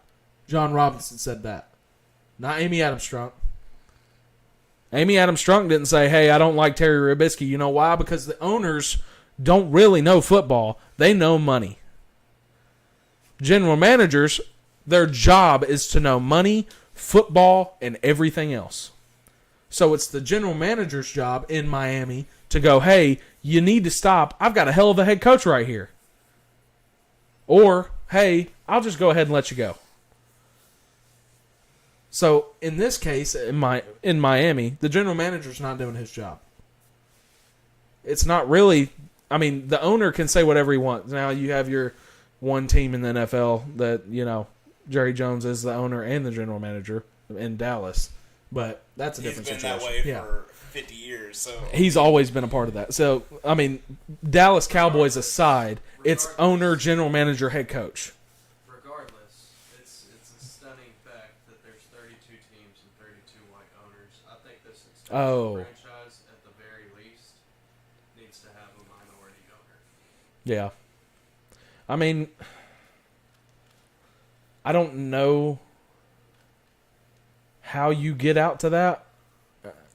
John Robinson said that. Not Amy Adams Strunk. Amy Adams Strunk didn't say, hey, I don't like Terry Robisky. You know why? Because the owners don't really know football. They know money. General managers, their job is to know money, football, and everything else. So it's the general manager's job in Miami to go, hey, you need to stop. I've got a hell of a head coach right here. Or, hey, I'll just go ahead and let you go. So in this case, in Miami, the general manager's not doing his job. It's not really, I mean, the owner can say whatever he wants. Now you have your one team in the NFL that, you know, Jerry Jones is the owner and the general manager in Dallas. But that's a different situation. He's been that way for 50 years. So he's always been a part of that. So, I mean, Dallas Cowboys aside, it's owner, general manager, head coach. Regardless, it's a stunning fact that there's 32 teams and 32 white owners. I think this franchise, at the very least, needs to have a minority owner. Yeah. I mean, I don't know how you get out to that.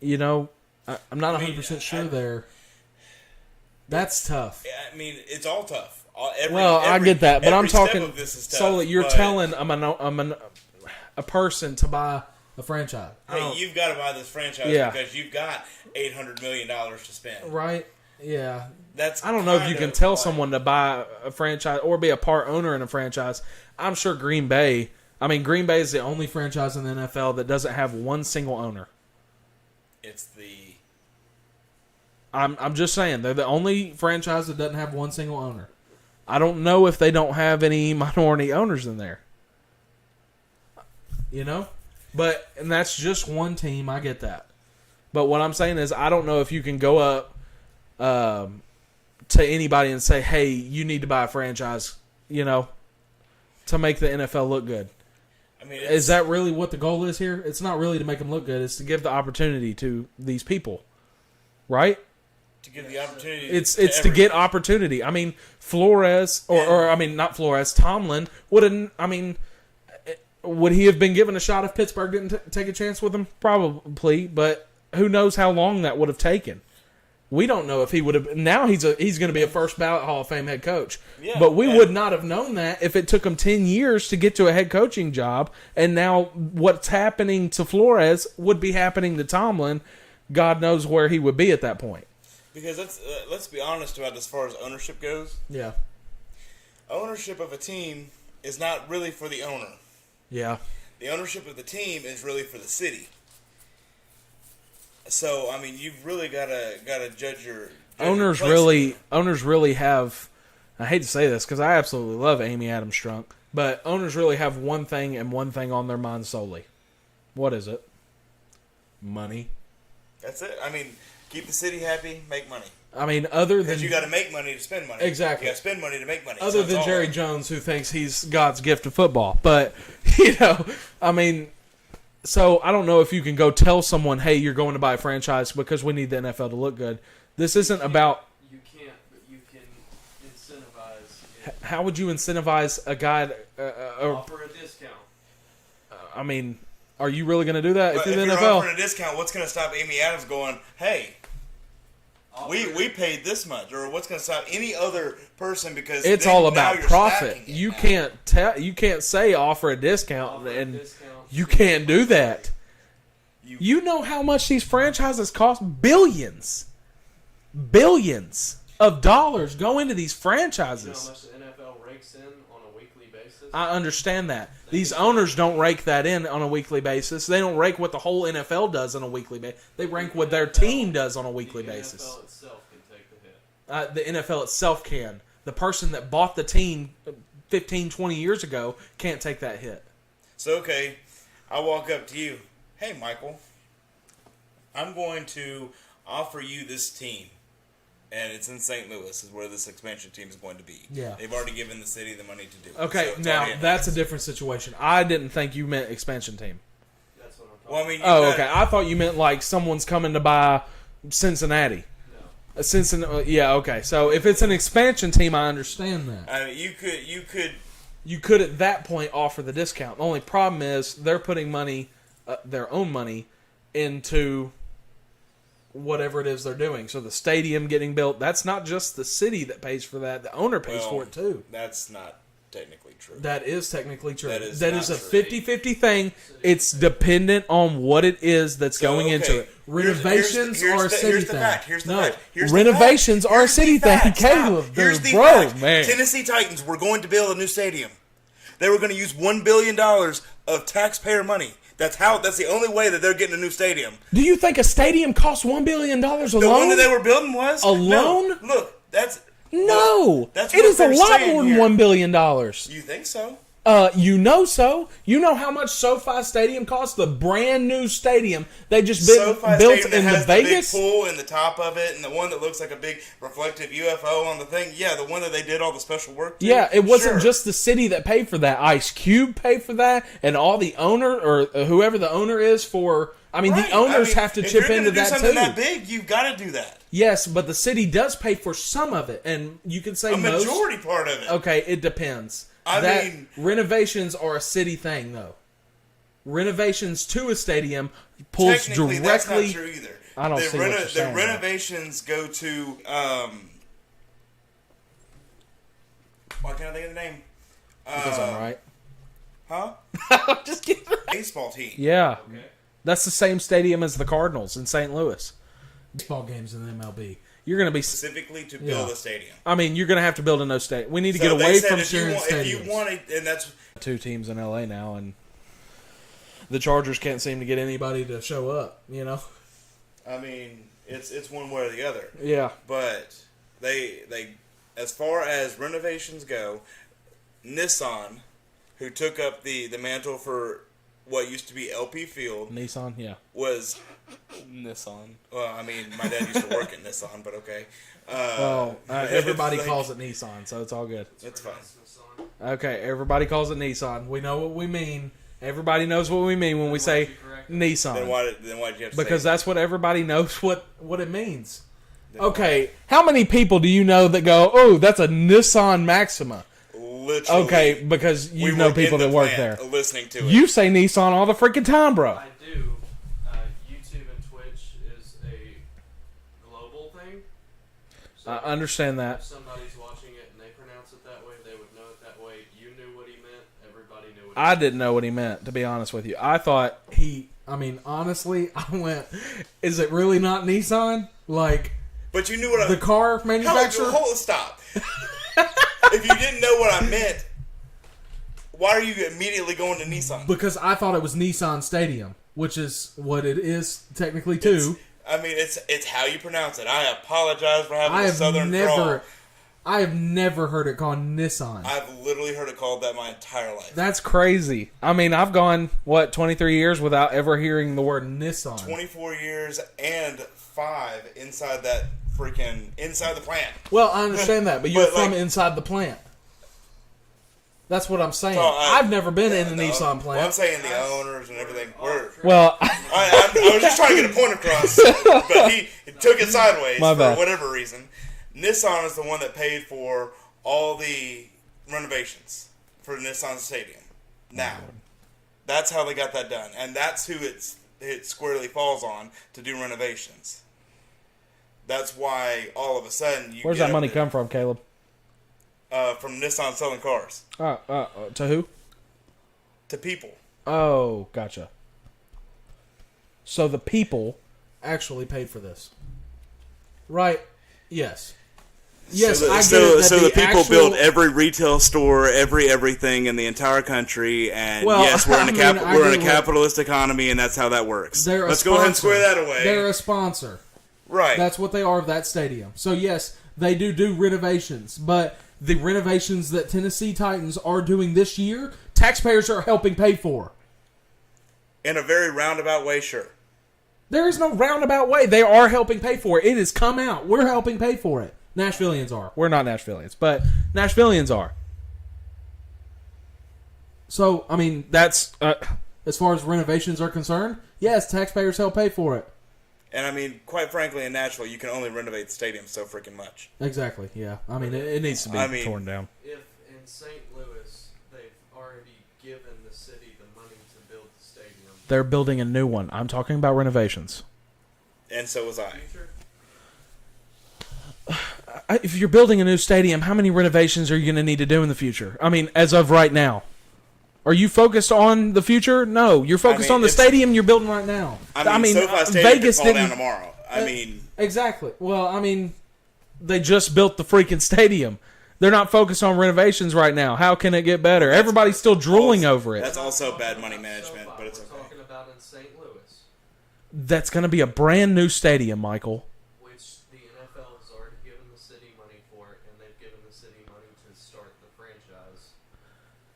You know, I'm not 100% sure there. That's tough. I mean, it's all tough. I get that, but I'm talking solely. You're telling a person to buy a franchise. Hey, you've got to buy this franchise because you've got $800 million to spend. Right? Yeah. I don't know if you can tell someone to buy a franchise or be a part owner in a franchise. I'm sure Green Bay is the only franchise in the NFL that doesn't have one single owner. I'm just saying, they're the only franchise that doesn't have one single owner. I don't know if they don't have any minority owners in there. You know? And that's just one team, I get that. But what I'm saying is, I don't know if you can go up to anybody and say, hey, you need to buy a franchise, you know, to make the NFL look good. I mean, is that really what the goal is here? It's not really to make them look good. It's to give the opportunity to these people, right? To give the opportunity. It's to get opportunity. I mean, Flores not Flores. Tomlin would he have been given a shot if Pittsburgh didn't take a chance with him? Probably, but who knows how long that would have taken? We don't know if he would have. Now he's going to be a first ballot Hall of Fame head coach. Yeah, but we would not have known that if it took him 10 years to get to a head coaching job. And now what's happening to Flores would be happening to Tomlin. God knows where he would be at that point. Because let's be honest about as far as ownership goes. Yeah. Ownership of a team is not really for the owner. Yeah. The ownership of the team is really for the city. So I mean, you've really got to judge your owners. Owners really have. I hate to say this because I absolutely love Amy Adams Strunk, but owners really have one thing and one thing on their mind solely. What is it? Money. That's it. I mean, keep the city happy, make money. I mean, because you got to make money to spend money. Exactly. You got to spend money to make money. Other than Jerry Jones, who thinks he's God's gift to football, but I mean. So I don't know if you can go tell someone, hey, you're going to buy a franchise because we need the NFL to look good. This isn't about... You can't, but you can incentivize... How would you incentivize a guy... offer a discount. I mean, are you really going to do that if you're the NFL? NFL? Offering a discount, what's going to stop Amy Adams going, hey... We paid this much, or what's going to stop any other person because it's all about profit. You can't say offer a discount, you can't do that. You know how much these franchises cost? Billions of dollars go into these franchises. You know how much the NFL rakes in on a weekly basis? I understand that. These owners don't rake that in on a weekly basis. They don't rake what the whole NFL does on a weekly basis. They rank what their team does on a weekly basis. The NFL itself can take the hit. The NFL itself can. The person that bought the team 15, 20 years ago can't take that hit. So, okay, I walk up to you. Hey, Michael, I'm going to offer you this team. And it's in St. Louis is where this expansion team is going to be. Yeah. They've already given the city the money to do it. Okay, So it's now already in that's a place. different situation. I didn't think you meant expansion team. That's what I'm talking Well, I mean, Oh, okay. I thought you meant like someone's coming to buy Cincinnati. No. Cincinnati. Yeah, okay. So if it's an expansion team, I understand that. I mean, you could. You could at that point offer the discount. The only problem is they're putting money, their own money, into whatever it is they're doing. So the stadium getting built, that's not just the city that pays for that. The owner pays Well, for it too. That's not technically true. That is technically true. That is That not is a true. 50-50 thing. It's dependent on what it is that's So, going okay, into it. Renovations are a city here's the thing. fact. Here's the No, fact. Here's renovations the fact. are a Here's the city thing. fact. Stop. Caleb, Here's the bro, fact. man. Tennessee Titans were going to build a new stadium. They were going to use $1 billion of taxpayer money. That's the only way that they're getting a new stadium. Do you think a stadium costs $1 billion alone? The one that they were building was Alone? No, look, that's No, That's it what is a they're lot saying more than here. $1 billion. You think so? You know so. You know how much SoFi Stadium costs? The brand new stadium they just built Stadium that in the has Vegas. the big pool in the top of it, and the one that looks like a big reflective UFO on the thing. Yeah, the one that they did all the special work to. Yeah, it wasn't Sure. just the city that paid for that. Ice Cube paid for that, and all the owner or whoever the owner is for. I mean, Right. the owners I mean, have to if chip you're into gonna that do something too. that big, you've got to do that. Yes, but the city does pay for some of it, and you can say A most. majority part of it. Okay, it depends. I mean- Renovations are a city thing, though. Renovations to a stadium pulls Technically, directly. that's not true either. I don't see what you're saying, The renovations go to. Why can't I think of the name? Because I'm right. Huh? Just kidding. Baseball team. Yeah, Okay. that's the same stadium as the Cardinals in St. Louis. Baseball games in the MLB. You're going to be. Specifically to build Yeah. a stadium. I mean, you're going to have to build a no stadium. We need to So get they away said from if you sharing want, stadiums. if you want it, and that's Two teams in LA now, and the Chargers can't seem to get anybody to show up. You know. I mean, it's one way or the other. Yeah. But they as far as renovations go, Nissan, who took up the mantle for what used to be LP Field, Nissan. Yeah. was Nissan. well, I mean, my dad used to work at Nissan, but okay. Everybody like- calls it Nissan, so it's all good. It's fine. Okay, everybody calls it Nissan. We know what we mean. Everybody knows what we mean when we say Nissan. Then why did you have to Because say that's what everybody knows what it means. Okay, how many people do you know that go, oh, that's a Nissan Maxima? literally? Okay, because you we know were people in that the work plant there. listening to it. You say Nissan all the freaking time, bro. I do. YouTube and Twitch is a global thing. So I understand that. if somebody's watching it and they pronounce it that way, they would know it that way. You knew what he meant. Everybody knew what he I meant. didn't know what he meant, to be honest with you. I thought I mean, honestly, I went, is it really not Nissan? Like, But you knew what the car manufacturer? Stop. If you didn't know what I meant, why are you immediately going to Nissan? Because I thought it was Nissan Stadium, which is what it is technically too. I mean, it's how you pronounce it. I apologize for having I a have southern drawl. never heard it called Nissan. I've literally heard it called that my entire life. That's crazy. I mean, I've gone 23 years without ever hearing the word Nissan. 24 years and 5 inside that inside the plant. Well, I understand that, but you're But, from like- inside the plant. That's what I'm saying. So, I've never been in a the- Nissan Well, I'm plant. saying the owners and everything. Well, I was just trying to get a point across, but he took it sideways My for bad. whatever reason. Nissan is the one that paid for all the renovations for Nissan Stadium. Now, that's how they got that done, and that's who it squarely falls on to do renovations. That's why all of a sudden you where's get that up money there, come from, Caleb? from Nissan selling cars To who? to people. Oh, gotcha. So the people actually paid for this, right? Yes. Yes, I get so, it that so the people actual- build every retail store, everything in the entire country, and Well, yes, we're in a I mean, I we're in a get what- capitalist economy, and that's how that works. They're a Let's go ahead and sponsor. square that away. They're a sponsor. Right. That's what they are of that stadium. So yes, they do renovations, but the renovations that Tennessee Titans are doing this year, taxpayers are helping pay for. In a very roundabout way, sure. There is no roundabout way. They are helping pay for it. It has come out. We're helping pay for it. Nashvillians are. We're not Nashvillians, but Nashvillians are. So, I mean, that's as far as renovations are concerned, yes, taxpayers help pay for it. And I mean, quite frankly, in Nashville, you can only renovate the stadium so freaking much. Exactly, yeah. I mean, it needs to be torn down. If in St. Louis they've already given the city the money to build the stadium, They're building a new one. I'm talking about renovations. And so was I. future, If you're building a new stadium, how many renovations are you going to need to do in the future? I mean, as of right now. Are you focused on the future? No, you're focused mean, on the it's- stadium you're building right now. I mean, SoFi Stadium Vegas could fall didn't. down tomorrow. I mean, Exactly. Well, I mean, they just built the freaking stadium. They're not focused on renovations right now. How can it get better? Everybody's still drooling over it. that's also We're bad talking money about management, SoFi. but it's We're okay. talking about in St. Louis, That's going to be a brand new stadium, Michael. which the NFL has already given the city money for it, and they've given the city money to start the franchise.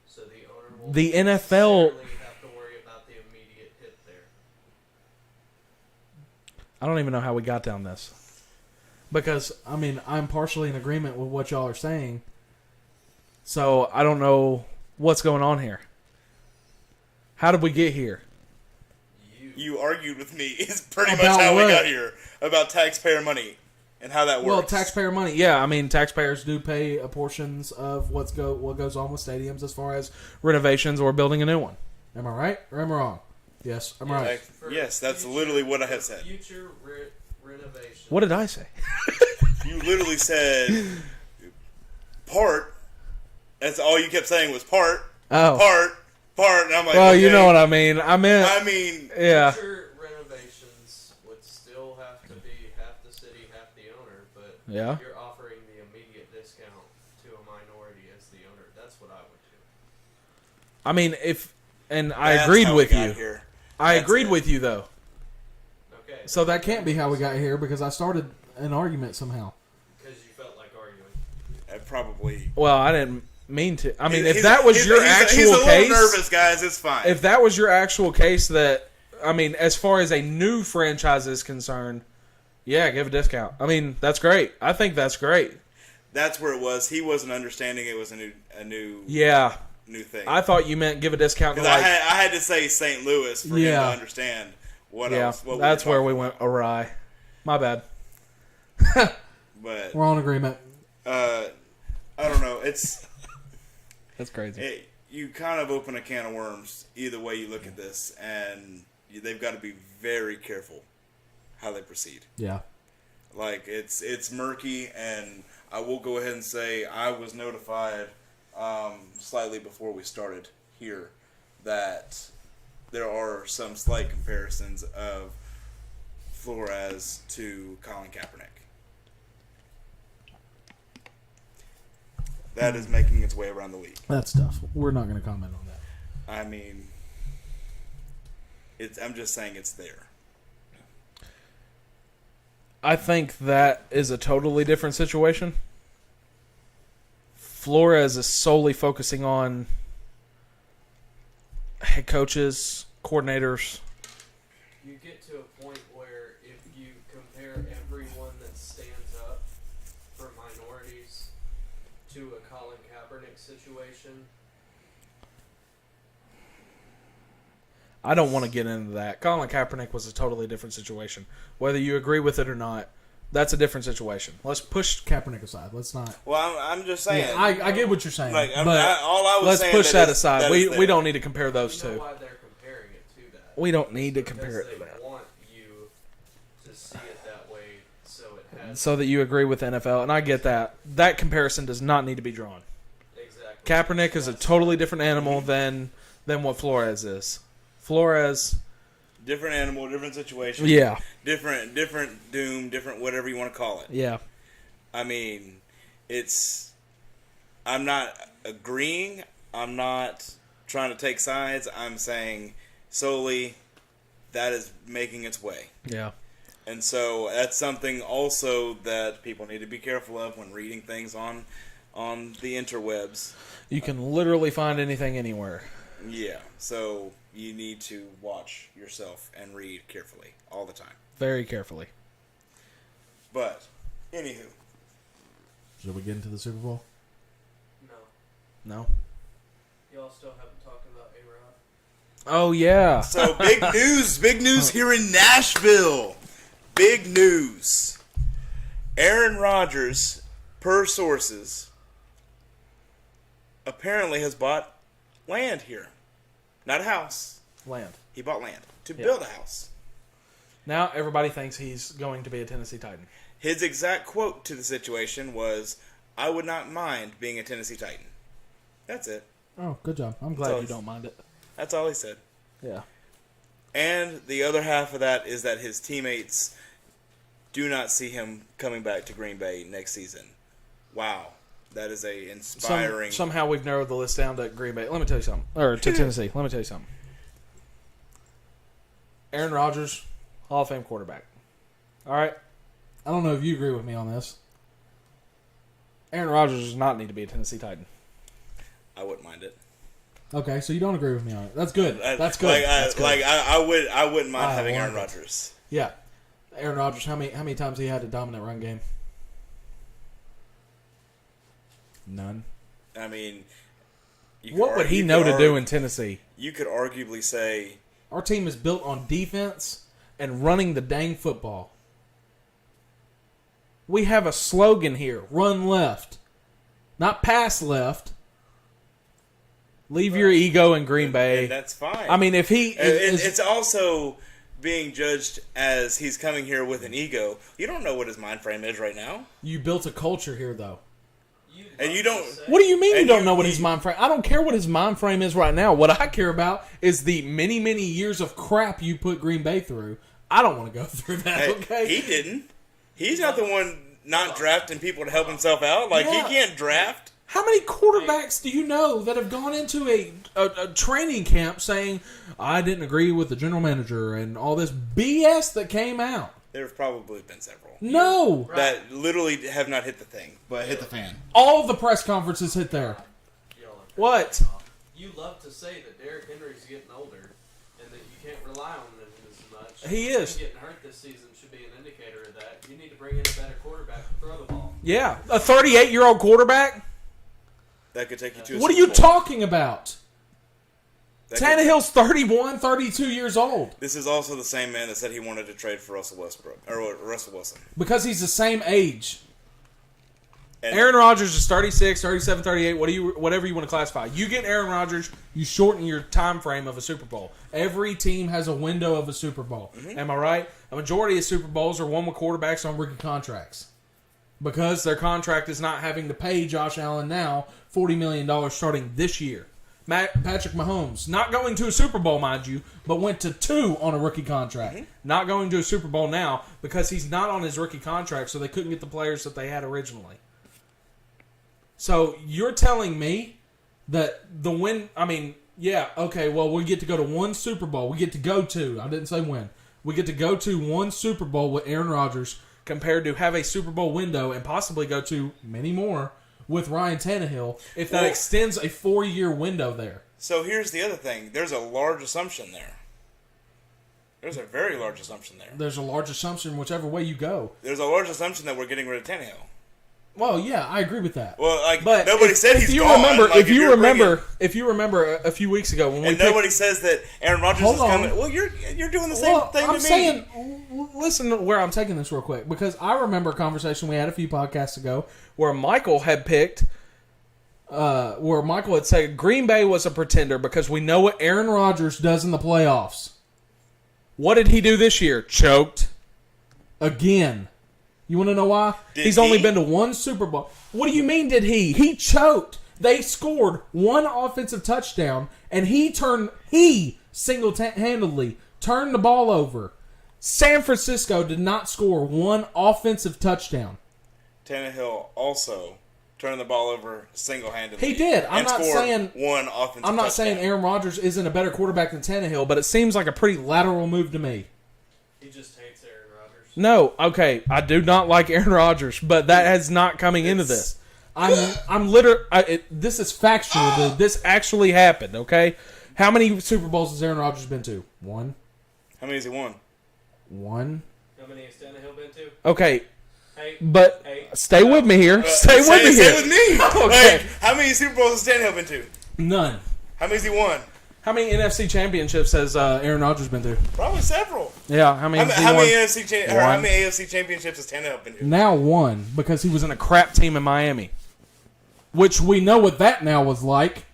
So the owner will The NFL necessarily have to worry about the immediate hit there. I don't even know how we got down this. Because, I mean, I'm partially in agreement with what y'all are saying. So, I don't know what's going on here. How did we get here? You argued with me is pretty much About how we what? got here. About taxpayer money and how that works. Well, taxpayer money. Yeah, I mean, taxpayers do pay portions of what goes on with stadiums as far as renovations or building a new one. Am I right or am I wrong? Yes, I'm right. Yes, that's literally what I have said. Future renovation. What did I say? You literally said part. That's all you kept saying was part, Oh. part, and I'm like, Well, okay. you know what I mean. I meant, I mean, yeah. Future renovations would still have to be half the city, half the owner, but Yeah. you're offering the immediate discount to a minority as the owner. That's what I would do. I mean, I that's agreed how we with got you. here. I That's agreed it. with you, though. Okay. So that can't be how we got here because I started an argument somehow. Because you felt like arguing. Probably. Well, I didn't mean to. I mean, He's- if that was he's- your he's actual a case, little nervous, guys. It's fine. if that was your actual case, that I mean, as far as a new franchise is concerned, yeah, give a discount. I mean, that's great. I think that's great. That's where it was. He wasn't understanding it was a new Yeah, thing. I thought you meant give a discount to Because like. I had to say St. Louis for him Yeah. to understand what I Yeah, was. What that's we were where we talking went awry. My bad. about. But We're on agreement. I don't know. It's That's crazy. you kind of open a can of worms either way you look at this, and they've got to be very careful how they proceed. Yeah. Like it's murky, and I will go ahead and say I was notified slightly before we started here that there are some slight comparisons of Flores to Colin Kaepernick. That is making its way around the league. That's tough. We're not going to comment on that. I mean, I'm just saying it's there. I think that is a totally different situation. Flores is solely focusing on head coaches, coordinators. You get to a point where if you compare everyone that stands up for minorities to a Colin Kaepernick situation, I don't want to get into that. Colin Kaepernick was a totally different situation. Whether you agree with it or not, that's a different situation. Let's push Kaepernick aside. Let's not. Well, I'm just saying. Yeah, I get what you're saying, Like, but all I was let's saying push that is- aside. that We is there. we don't need to compare those you know two. why they're comparing it to that. We don't need to Because compare it to they that. want you to see it that way, so it has So that you agree with NFL, and I get that. That comparison does not need to be drawn. exactly. Kaepernick is a totally different animal than what Flores is. Flores, Different animal, different situation. yeah, Different doom, different whatever you want to call it. yeah. I mean, I'm not agreeing. I'm not trying to take sides. I'm saying solely that is making its way. Yeah. And so that's something also that people need to be careful of when reading things on the interwebs. You can literally find anything anywhere. Yeah. So you need to watch yourself and read carefully all the time. Very carefully. But, anywho. Should we get into the Super Bowl? No. No? Y'all still haven't talked about A-Rod? Oh, yeah. So, big news here in Nashville. Big news. Aaron Rodgers, per sources, apparently has bought land here. Not a house. Land. He bought land to Yeah. build a house. Now everybody thinks he's going to be a Tennessee Titan. His exact quote to the situation was, "I would not mind being a Tennessee Titan." That's it. Oh, good job. I'm Glad glad. you don't mind it. That's all he said. Yeah. And the other half of that is that his teammates do not see him coming back to Green Bay next season. Wow. That is a inspiring... Somehow we've narrowed the list down to Green Bay. Let me tell you something. Or to Tennessee. Let me tell you something. Aaron Rodgers, Hall of Fame quarterback. All right? I don't know if you agree with me on this. Aaron Rodgers does not need to be a Tennessee Titan. I wouldn't mind it. Okay, so you don't agree with me on it. That's good. That's good. Like, That's good. I wouldn't mind I having like Aaron it. Rodgers. Yeah. Aaron Rodgers, how many times he had a dominant run game? None. I mean... What would he know to do in Tennessee? You could arguably say... Our team is built on defense and running the dang football. We have a slogan here. Run left. Not pass left. Leave your ego in Green Bay. And that's fine. I mean, if he... It's also being judged as he's coming here with an ego. You don't know what his mind frame is right now. You built a culture here, though. And you don't... What do you mean you And don't you- know what his mind frame? I don't care what his mind frame is right now. What I care about is the many, many years of crap you put Green Bay through. I don't want to go through that, Hey, okay? He didn't. He's not the one not drafting people to help himself out. Like, Yeah. he can't draft. How many quarterbacks do you know that have gone into a training camp saying, I didn't agree with the general manager and all this BS that came out? There have probably been several. No. That literally have not hit the thing, but hit the fan. All the press conferences hit there. Y'all are What? You love to say that Derrick Henry's getting older and that you can't rely on him as much. He is. Him getting hurt this season should be an indicator of that. You need to bring in a better quarterback to throw the ball. Yeah. A 38-year-old quarterback? That could take you to a What are Super you Bowl. talking about? That could- Tannehill's 31, 32 years old. This is also the same man that said he wanted to trade for Russell Westbrook or Russell Wilson. Because he's the same age. And Aaron Rodgers is 36, 37, 38, whatever you want to classify. You get Aaron Rodgers, you shorten your time frame of a Super Bowl. Every team has a window of a Super Bowl. Am I right? A majority of Super Bowls are won with quarterbacks on rookie contracts. Because their contract is not having to pay Josh Allen now $40 million starting this year. Patrick Mahomes, not going to a Super Bowl, mind you, but went to 2 on a rookie contract. Not going to a Super Bowl now because he's not on his rookie contract, so they couldn't get the players that they had originally. So you're telling me that the win, I mean, yeah, okay, well, we get to go to 1 Super Bowl. We get to go to, I didn't say when. We get to go to 1 Super Bowl with Aaron Rodgers compared to have a Super Bowl window and possibly go to many more with Ryan Tannehill if that Well- extends a 4-year window there. So here's the other thing. There's a large assumption there. There's a very large assumption there. There's a large assumption whichever way you go. There's a large assumption that we're getting rid of Tannehill. Well, yeah, I agree with that. Well, like But nobody said if he's you gone. remember, Like, if you you're bringing- remember a few weeks ago when we and picked, nobody says that Aaron Rodgers Hold is on. coming. Well, you're doing the same Well, thing I'm to me. saying, listen to where I'm taking this real quick, because I remember a conversation we had a few podcasts ago where Michael had picked, where Michael had said Green Bay was a pretender because we know what Aaron Rodgers does in the playoffs. what did he do this year? Choked. Again. You want to know why? Did He's only he? been to 1 Super Bowl. What do you mean, did he? He choked. They scored 1 offensive touchdown, and he single-handedly turned the ball over. San Francisco did not score 1 offensive touchdown. Tannehill also turning the ball over single-handedly. He did. I'm and not scored saying- one offensive I'm not touchdown. saying Aaron Rodgers isn't a better quarterback than Tannehill, but it seems like a pretty lateral move to me. He just hates Aaron Rodgers. No, okay, I do not like Aaron Rodgers, but that has not coming into this. I'm literally. This is factual. Dude. This actually happened. Okay, how many Super Bowls has Aaron Rodgers been to? One. How many has he won? One. How many has Tannehill been to? Okay, Hey, but stay with me here. Stay with me Stay here. with me. Okay. Like, how many Super Bowls has Tannehill been to? None. How many has he won? How many NFC championships has Aaron Rodgers been to? Probably several. Yeah, how many? How has he many won? how many AFC championships has Tannehill been to? Now one, because he was in a crap team in Miami, which we know what that now was like.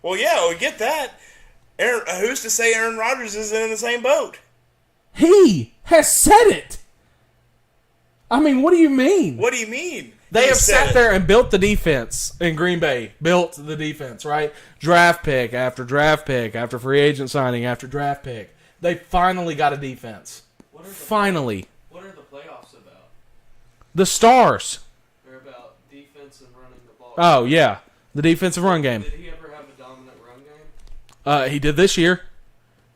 Well, yeah, we get that. Who's to say Aaron Rodgers isn't in the same boat? He has said it. I mean, what do you mean? What do you mean? They He have said sat it. there and built the defense in Green Bay. Built the defense, right? Draft pick after draft pick after free agent signing after draft pick. They finally got a defense. what are the Finally. what are the playoffs about? The Stars. They're about defense and running the ball. Oh, yeah. The defensive run game. Did he ever have a dominant run game? He did this year.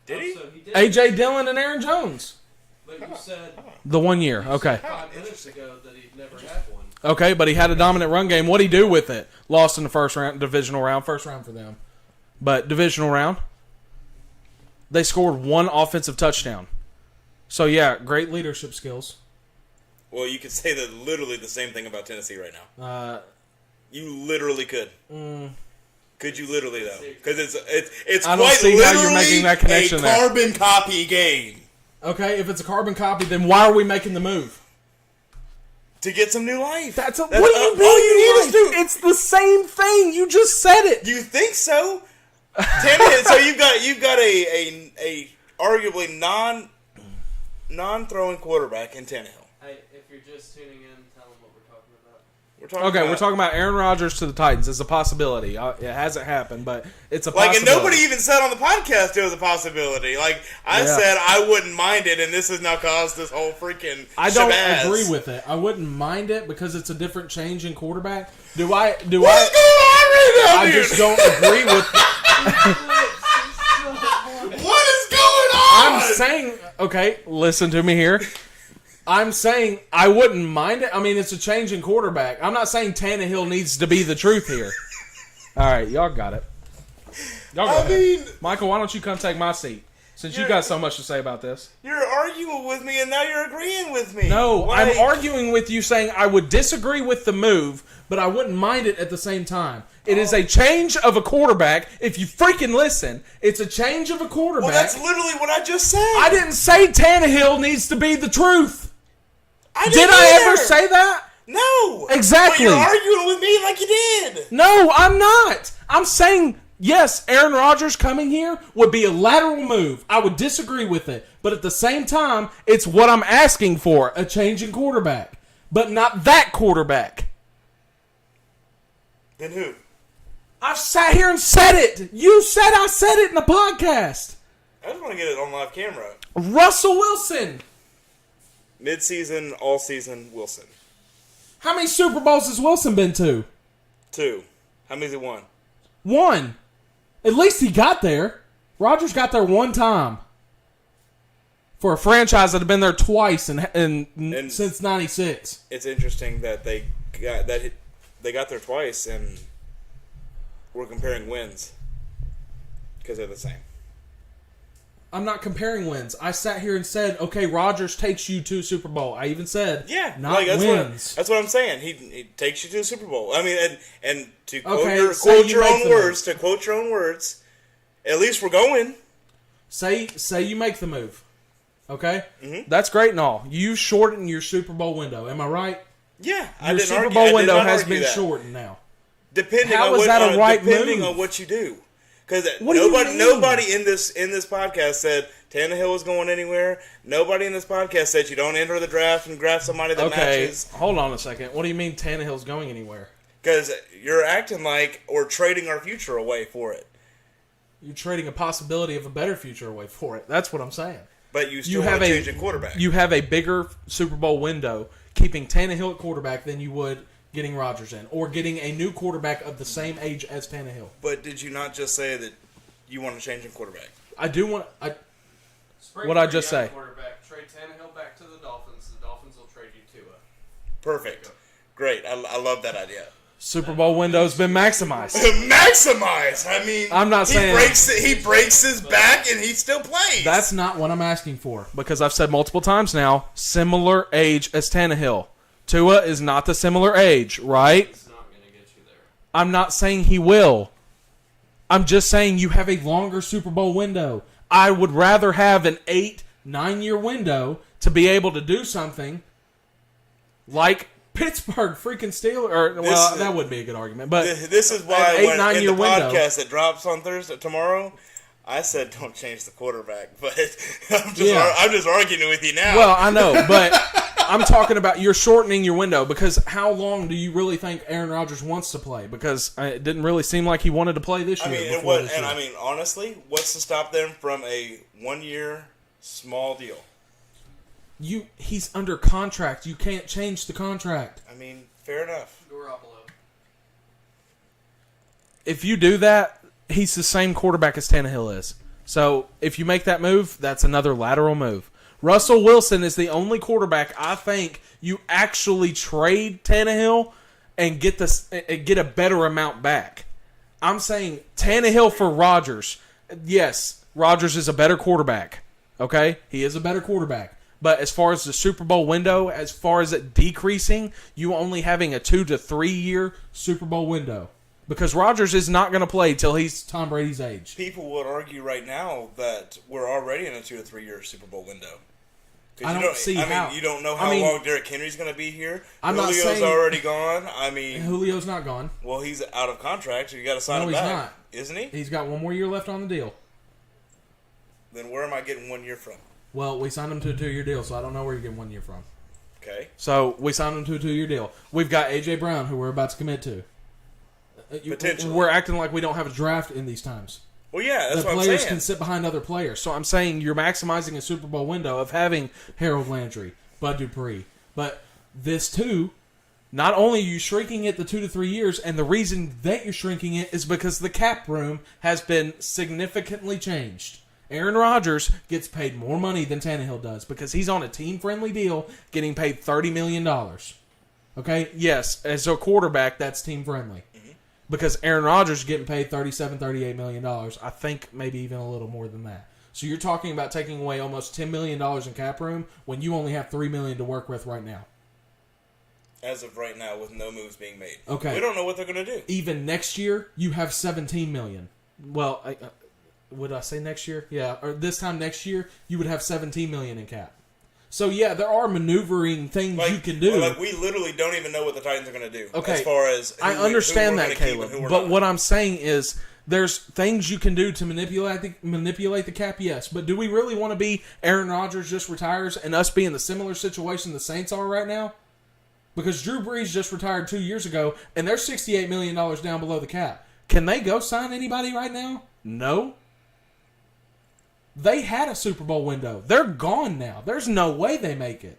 Did he? So he did. A.J. Dillon and Aaron Jones. But you said The 1 year. Okay. 5 minutes ago that he'd never had one. Okay, but he had a dominant run game. What'd he do with it? Lost in the first round, divisional round. First round for them. But divisional round, they scored one offensive touchdown. So, yeah, great leadership skills. Well, you could say that literally the same thing about Tennessee right now. You literally could. Could you literally though? Because it's I don't quite see how literally you're making that connection a there. carbon copy game Okay, if it's a carbon copy, then why are we making the move? to get some new life. What do you all mean? you need is to. It's the same thing. You just said it. You think so? Tannehill, so you've got a arguably non throwing quarterback in Tannehill. Hey, if you're just tuning in, tell them what we're talking about. We're talking about Aaron Rodgers to the Titans. It's a possibility. It hasn't happened, but it's a like, possibility. and nobody even said on the podcast it was a possibility. Like, I Yeah. said I wouldn't mind it, and this has now caused this whole freaking I don't shabazz. agree with it. I wouldn't mind it because it's a different change in quarterback. Do What's I? going on right now, I dude? just don't agree with. What is going on? I'm saying, okay, listen to me here. I'm saying I wouldn't mind it. I mean, it's a change in quarterback. I'm not saying Tannehill needs to be the truth here. All right, y'all got it. Y'all go I ahead. mean, Michael, why don't you come take my seat? Since you You're- got so much to say about this. you're arguing with me, and now you're agreeing with me. No, Like, I'm arguing with you saying I would disagree with the move, but I wouldn't mind it at the same time. It is a change of a quarterback. If you freaking listen, it's a change of a quarterback. Well, that's literally what I just said. I didn't say Tannehill needs to be the truth. I Did didn't I either. ever say that? No. Exactly. But you're arguing with me like you did. No, I'm not. I'm saying, yes, Aaron Rodgers coming here would be a lateral move. I would disagree with it. But at the same time, it's what I'm asking for, a change in quarterback. But not that quarterback. Then who? I've sat here and said it. You said I said it in the podcast. I just want to get it on live camera. Russell Wilson. Mid-season, all-season, Wilson. How many Super Bowls has Wilson been to? 2. How many's he won? One. At least he got there. Rodgers got there one time. For a franchise that had been there twice And- since '96. It's interesting that they got there twice, and we're comparing wins because they're the same. I'm not comparing wins. I sat here and said, okay, Rodgers takes you to Super Bowl. I even said, Yeah, not like, wins. That's what I'm saying. He takes you to the Super Bowl. I mean, and to quote Okay, your, say quote you your make own the words, to quote your own words, at least we're going. Say you make the move. Okay? Mm-hmm. That's great and all. You shorten your Super Bowl window. Am I right? Yeah, I Your didn't Super argue. Bowl I did window not has argue been that. shortened now. Depending How on is what, that a right depending move? on what you do. Because What do you mean? nobody in this podcast said Tannehill was going anywhere. Nobody in this podcast said you don't enter the draft and draft somebody that Okay, matches. hold on a second. What do you mean Tannehill's going anywhere? Because you're acting like we're trading our future away for it. You're trading a possibility of a better future away for it. That's what I'm saying. But you still have a change in quarterback. You have a bigger Super Bowl window keeping Tannehill at quarterback than you would getting Rodgers in, or getting a new quarterback of the same age as Tannehill. But did you not just say that you want to change your quarterback? I do want. Spring What'd I for a just young say? Quarterback. Trade Tannehill back to the Dolphins. The Dolphins will trade you Tua. Perfect. Great. I love that idea. Super Bowl window's been maximized. Maximize. I mean, I'm not saying- he breaks his back and he still plays. That's not what I'm asking for, because I've said multiple times now, similar age as Tannehill. Tua is not the similar age, right? It's not going to get you there. I'm not saying he will. I'm just saying you have a longer Super Bowl window. I would rather have an 8-9 year window to be able to do something like Pittsburgh freaking Steelers. Or, well, This- that would be a good argument, but This is why An 8-9 when in year the window. podcast that drops on Thursday tomorrow, I said don't change the quarterback, but Yeah. I'm just arguing with you now. well, I know, but I'm talking about you're shortening your window, because how long do you really think Aaron Rodgers wants to play? Because it didn't really seem like he wanted to play this I year. mean, before this year. I mean, honestly, what's to stop them from a 1 year small deal? He's under contract. You can't change the contract. I mean, fair enough. Garoppolo. If you do that, he's the same quarterback as Tannehill is. So if you make that move, that's another lateral move. Russell Wilson is the only quarterback I think you actually trade Tannehill and get a better amount back. I'm saying Tannehill for Rodgers. Yes, Rodgers is a better quarterback. Okay? He is a better quarterback. But as far as the Super Bowl window, as far as it decreasing, you only having a 2 to 3 year Super Bowl window. Because Rodgers is not going to play till he's Tom Brady's age. People would argue right now that we're already in a 2 to 3 year Super Bowl window. 'Cause I don't see how. you don't know how long Derrick Henry's going to be here. I'm not Julio's saying- already gone. I mean, Julio's not gone. well, he's out of contract, so you got to sign No, him he's back, not. isn't he? He's got one more year left on the deal. Then where am I getting 1 year from? Well, we signed him to a 2 year deal, so I don't know where you're getting 1 year from. Okay. So we signed him to a 2 year deal. We've got A.J. Brown, who we're about to commit to. Potentially. We're acting like we don't have a draft in these times. Well, yeah, that's The what I'm players saying. can sit behind other players. So I'm saying you're maximizing a Super Bowl window of having Harold Landry, Bud Dupree. But this too, not only are you shrinking it the 2 to 3 years, and the reason that you're shrinking it is because the cap room has been significantly changed. Aaron Rodgers gets paid more money than Tannehill does because he's on a team-friendly deal getting paid $30 million. Okay? Yes, as a quarterback, that's team-friendly. Because Aaron Rodgers is getting paid $37, $38 million. I think maybe even a little more than that. So you're talking about taking away almost $10 million in cap room when you only have $3 million to work with right now. As of right now, with no moves being made. Okay. We don't know what they're going to do. Even next year, you have $17 million. Well, would I say next year? Yeah, or this time next year, you would have $17 million in cap. So yeah, there are maneuvering things you can do. Like, we literally don't even know what the Titans are going to do. Okay. As far as I understand that, Caleb. But But what I'm saying is, there's things you can do to manipulate the cap. Yes, but do we really want to be Aaron Rodgers just retires and us be in the similar situation the Saints are right now? Because Drew Brees just retired 2 years ago, and they're $68 million down below the cap. Can they go sign anybody right now? No. They had a Super Bowl window. They're gone now. There's no way they make it.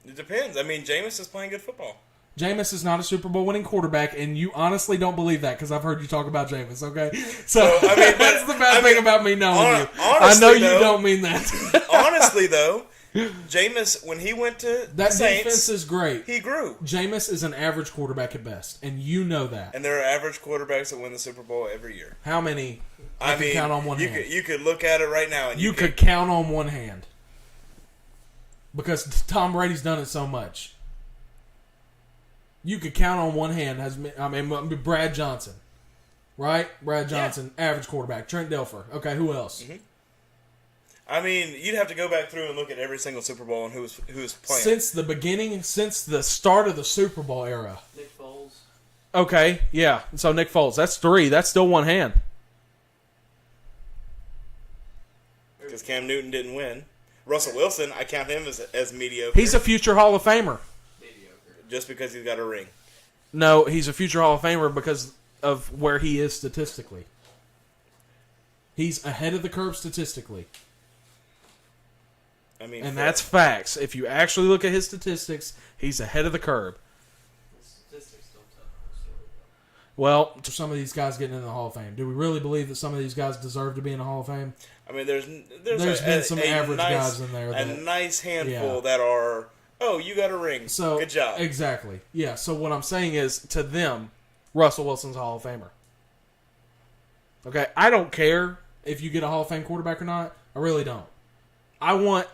It depends. I mean, Jameis is playing good football. Jameis is not a Super Bowl winning quarterback, and you honestly don't believe that because I've heard you talk about Jameis, okay? So, I mean, that's the bad thing about me knowing you. I honestly, know you though- don't mean that. Honestly, though, Jameis, when he went to the That Saints, defense is great. he grew. Jameis is an average quarterback at best, and you know that. And there are average quarterbacks that win the Super Bowl every year. How many? I can mean, count on one you hand. could, you could look at it right now, and You could count on one hand. Because Tom Brady's done it so much. You could count on one hand. Brad Johnson. Right? Brad Johnson, average quarterback. Trent Dilfer. Okay, who else? Mm-hmm. I mean, you'd have to go back through and look at every single Super Bowl and who was playing. Since the start of the Super Bowl era. Nick Foles. Okay, yeah. So Nick Foles, that's 3. That's still one hand. Because Cam Newton didn't win. Russell Wilson, I count him as mediocre. He's a future Hall of Famer. Mediocre. just because he's got a ring. No, he's a future Hall of Famer because of where he is statistically. He's ahead of the curve statistically. I mean, And that's facts. If you actually look at his statistics, he's ahead of the curve. The Well, to some of these guys getting in the Hall of Fame? Do we really believe that some of these guys deserve to be in the Hall of Fame? I mean, there's been some average guys in there. A That, nice handful that are, oh, you got a ring. so Good job. Exactly. Yeah. so what I'm saying is, to them, Russell Wilson's a Hall of Famer. Okay, I don't care. If you get a Hall of Fame quarterback or not, I really don't. I want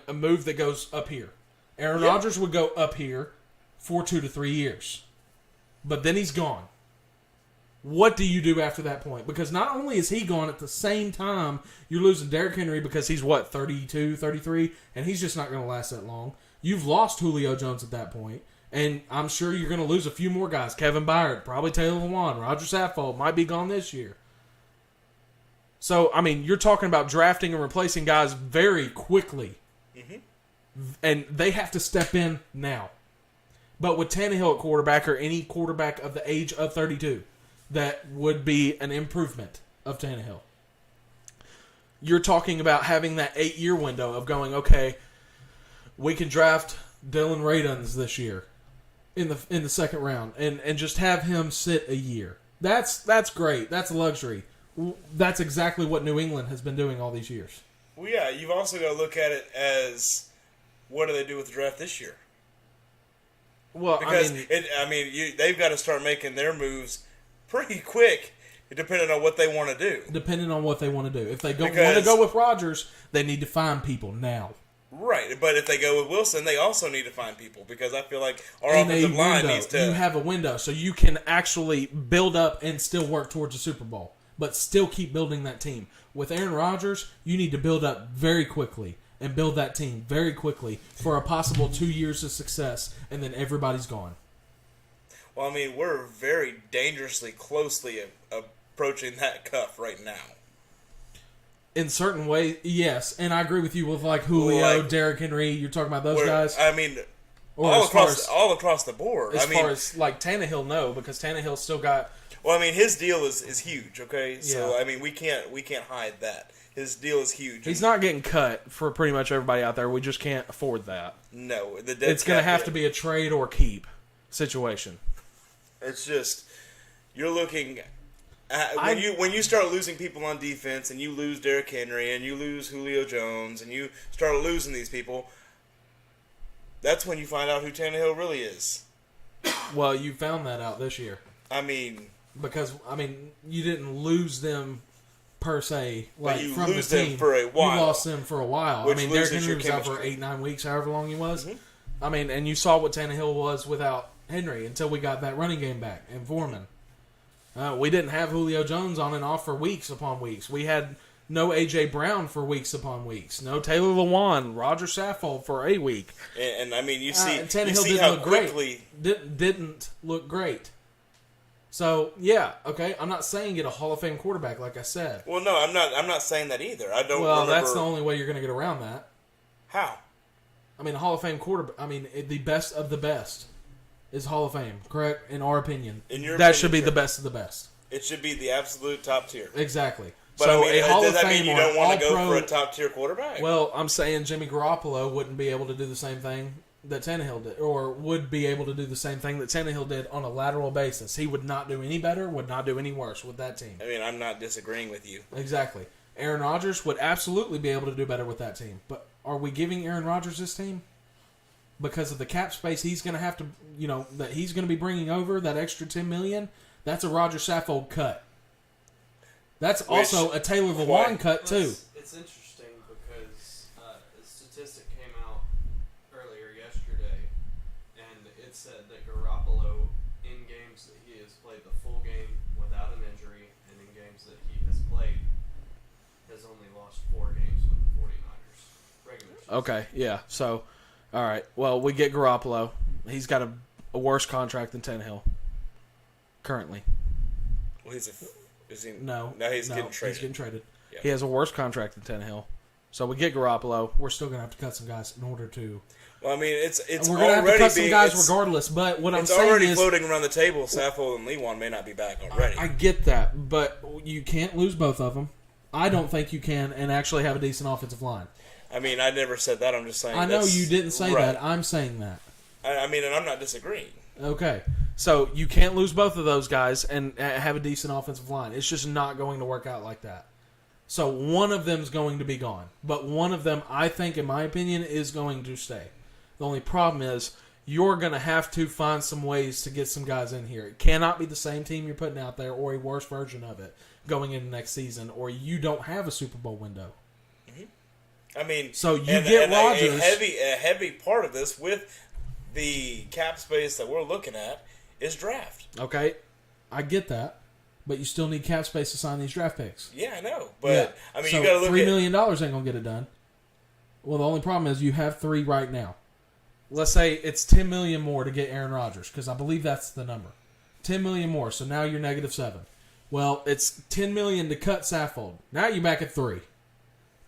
a move that goes up here. Aaron Yeah. Rodgers would go up here for 2 to 3 years. But then he's gone. What do you do after that point? Because not only is he gone, at the same time, you're losing Derrick Henry because he's, 32, 33, and he's just not going to last that long. You've lost Julio Jones at that point, and I'm sure you're going to lose a few more guys. Kevin Byard, probably Taylor Lewan, Roger Saffold might be gone this year. So, I mean, you're talking about drafting and replacing guys very quickly. And they have to step in now. But with Tannehill at quarterback, or any quarterback of the age of 32, that would be an improvement of Tannehill. You're talking about having that 8-year window of going, okay, we can draft Dylan Radunz this year in the second round, and just have him sit a year. That's great. That's a luxury. That's exactly what New England has been doing all these years. Well, yeah, you've also got to look at it as, what do they do with the draft this year? Well, Because they've got to start making their moves pretty quick, depending on what they want to do. Depending on what they want to do. If they want Because- to go with Rodgers, they need to find people now. Right, but if they go with Wilson, they also need to find people, because I feel like our In a offensive line window. needs to. You have a window, so you can actually build up and still work towards a Super Bowl, but still keep building that team. with Aaron Rodgers, you need to build up very quickly and build that team very quickly for a possible 2 years of success, and then everybody's gone. Well, I mean, we're very dangerously closely approaching that cuff right now. In certain ways, yes, and I agree with you with like Julio, Like, Derrick Henry. You're talking about those guys. I mean, Or all as far across the board. as I mean, far as like Tannehill, no, because Tannehill's still got. well, I mean, his deal is huge. Okay, so Yeah. I mean, we can't hide that. His deal is huge. He's not getting cut for pretty much everybody out there. We just can't afford that. No, It's going to have to be a trade or keep situation. It's just you're looking at, when you start losing people on defense, and you lose Derrick Henry, and you lose Julio Jones, and you start losing these people. That's when you find out who Tannehill really is. Well, you found that out this year I mean, because you didn't lose them per se, like you from lose the them team. for a while. You lost them for a while. Which Derrick loses Henry your was out for chemistry. 8-9 weeks, however long he was. Mm-hmm. And you saw what Tannehill was without Henry until we got that running game back and Foreman. We didn't have Julio Jones on and off for weeks upon weeks. We had no A.J. Brown for weeks upon weeks. No Taylor Lewan, Roger Saffold for a week. and I mean, you see, And Tannehill you see didn't how look quickly. great. Didn't look great. So yeah, okay. I'm not saying get a Hall of Fame quarterback, like I said. Well, no, I'm not saying that either. I don't. Well, remember that's the only way you're going to get around that. how. A Hall of Fame quarterback. The best of the best is Hall of Fame, correct? In our opinion, In your that opinion, should be sure. the best of the best. It should be the absolute top tier. Exactly. But so I mean, a Hall does of that Fame mean you or don't want to go All-Pro- for a top tier quarterback? Well, I'm saying Jimmy Garoppolo wouldn't be able to do the same thing that Tannehill did, or would be able to do the same thing that Tannehill did on a lateral basis. He would not do any better, would not do any worse with that team. I mean, I'm not disagreeing with you. Exactly. Aaron Rodgers would absolutely be able to do better with that team. But are we giving Aaron Rodgers this team? Because of the cap space he's going to have to, that he's going to be bringing over, that extra $10 million, that's a Roger Saffold cut. That's also a Taylor Lewan cut, too. It's interesting because a statistic came out earlier yesterday, and it said that Garoppolo, in games that he has played the full game without an injury, and in games that he has played, has only lost 4 games with the 49ers. Regular season. Okay, yeah. So, all right. Well, we get Garoppolo. He's got a worse contract than Tannehill currently. Well, is he? No. he's getting traded. He's getting traded. Yeah. He has a worse contract than Tannehill. So we get Garoppolo. We're still going to have to cut some guys in order to. Well, I mean, it's We're going to have to already cut some being guys it's, regardless. But what I'm it's saying already is, floating around the table. Saffold and Lewan may not be back already. I get that, but you can't lose both of them. I don't think you can, and actually have a decent offensive line. I mean, I never said that. I'm just saying. I know that's- you didn't say right. that. I'm saying that. I mean, and I'm not disagreeing. Okay. So you can't lose both of those guys and have a decent offensive line. It's just not going to work out like that. So one of them's going to be gone. But one of them, I think, in my opinion, is going to stay. The only problem is you're going to have to find some ways to get some guys in here. It cannot be the same team you're putting out there or a worse version of it going into next season, or you don't have a Super Bowl window. I mean, So you get Rodgers. A heavy part of this with the cap space that we're looking at is draft. Okay, I get that, but you still need cap space to sign these draft picks. Yeah, I know, but I mean, so you got to look $3 at million ain't gonna get it done. Well, the only problem is you have 3 right now. Let's say it's $10 million more to get Aaron Rodgers, because I believe that's the number. $10 million more, so now you're -7. Well, it's $10 million to cut Saffold. Now you're back at 3,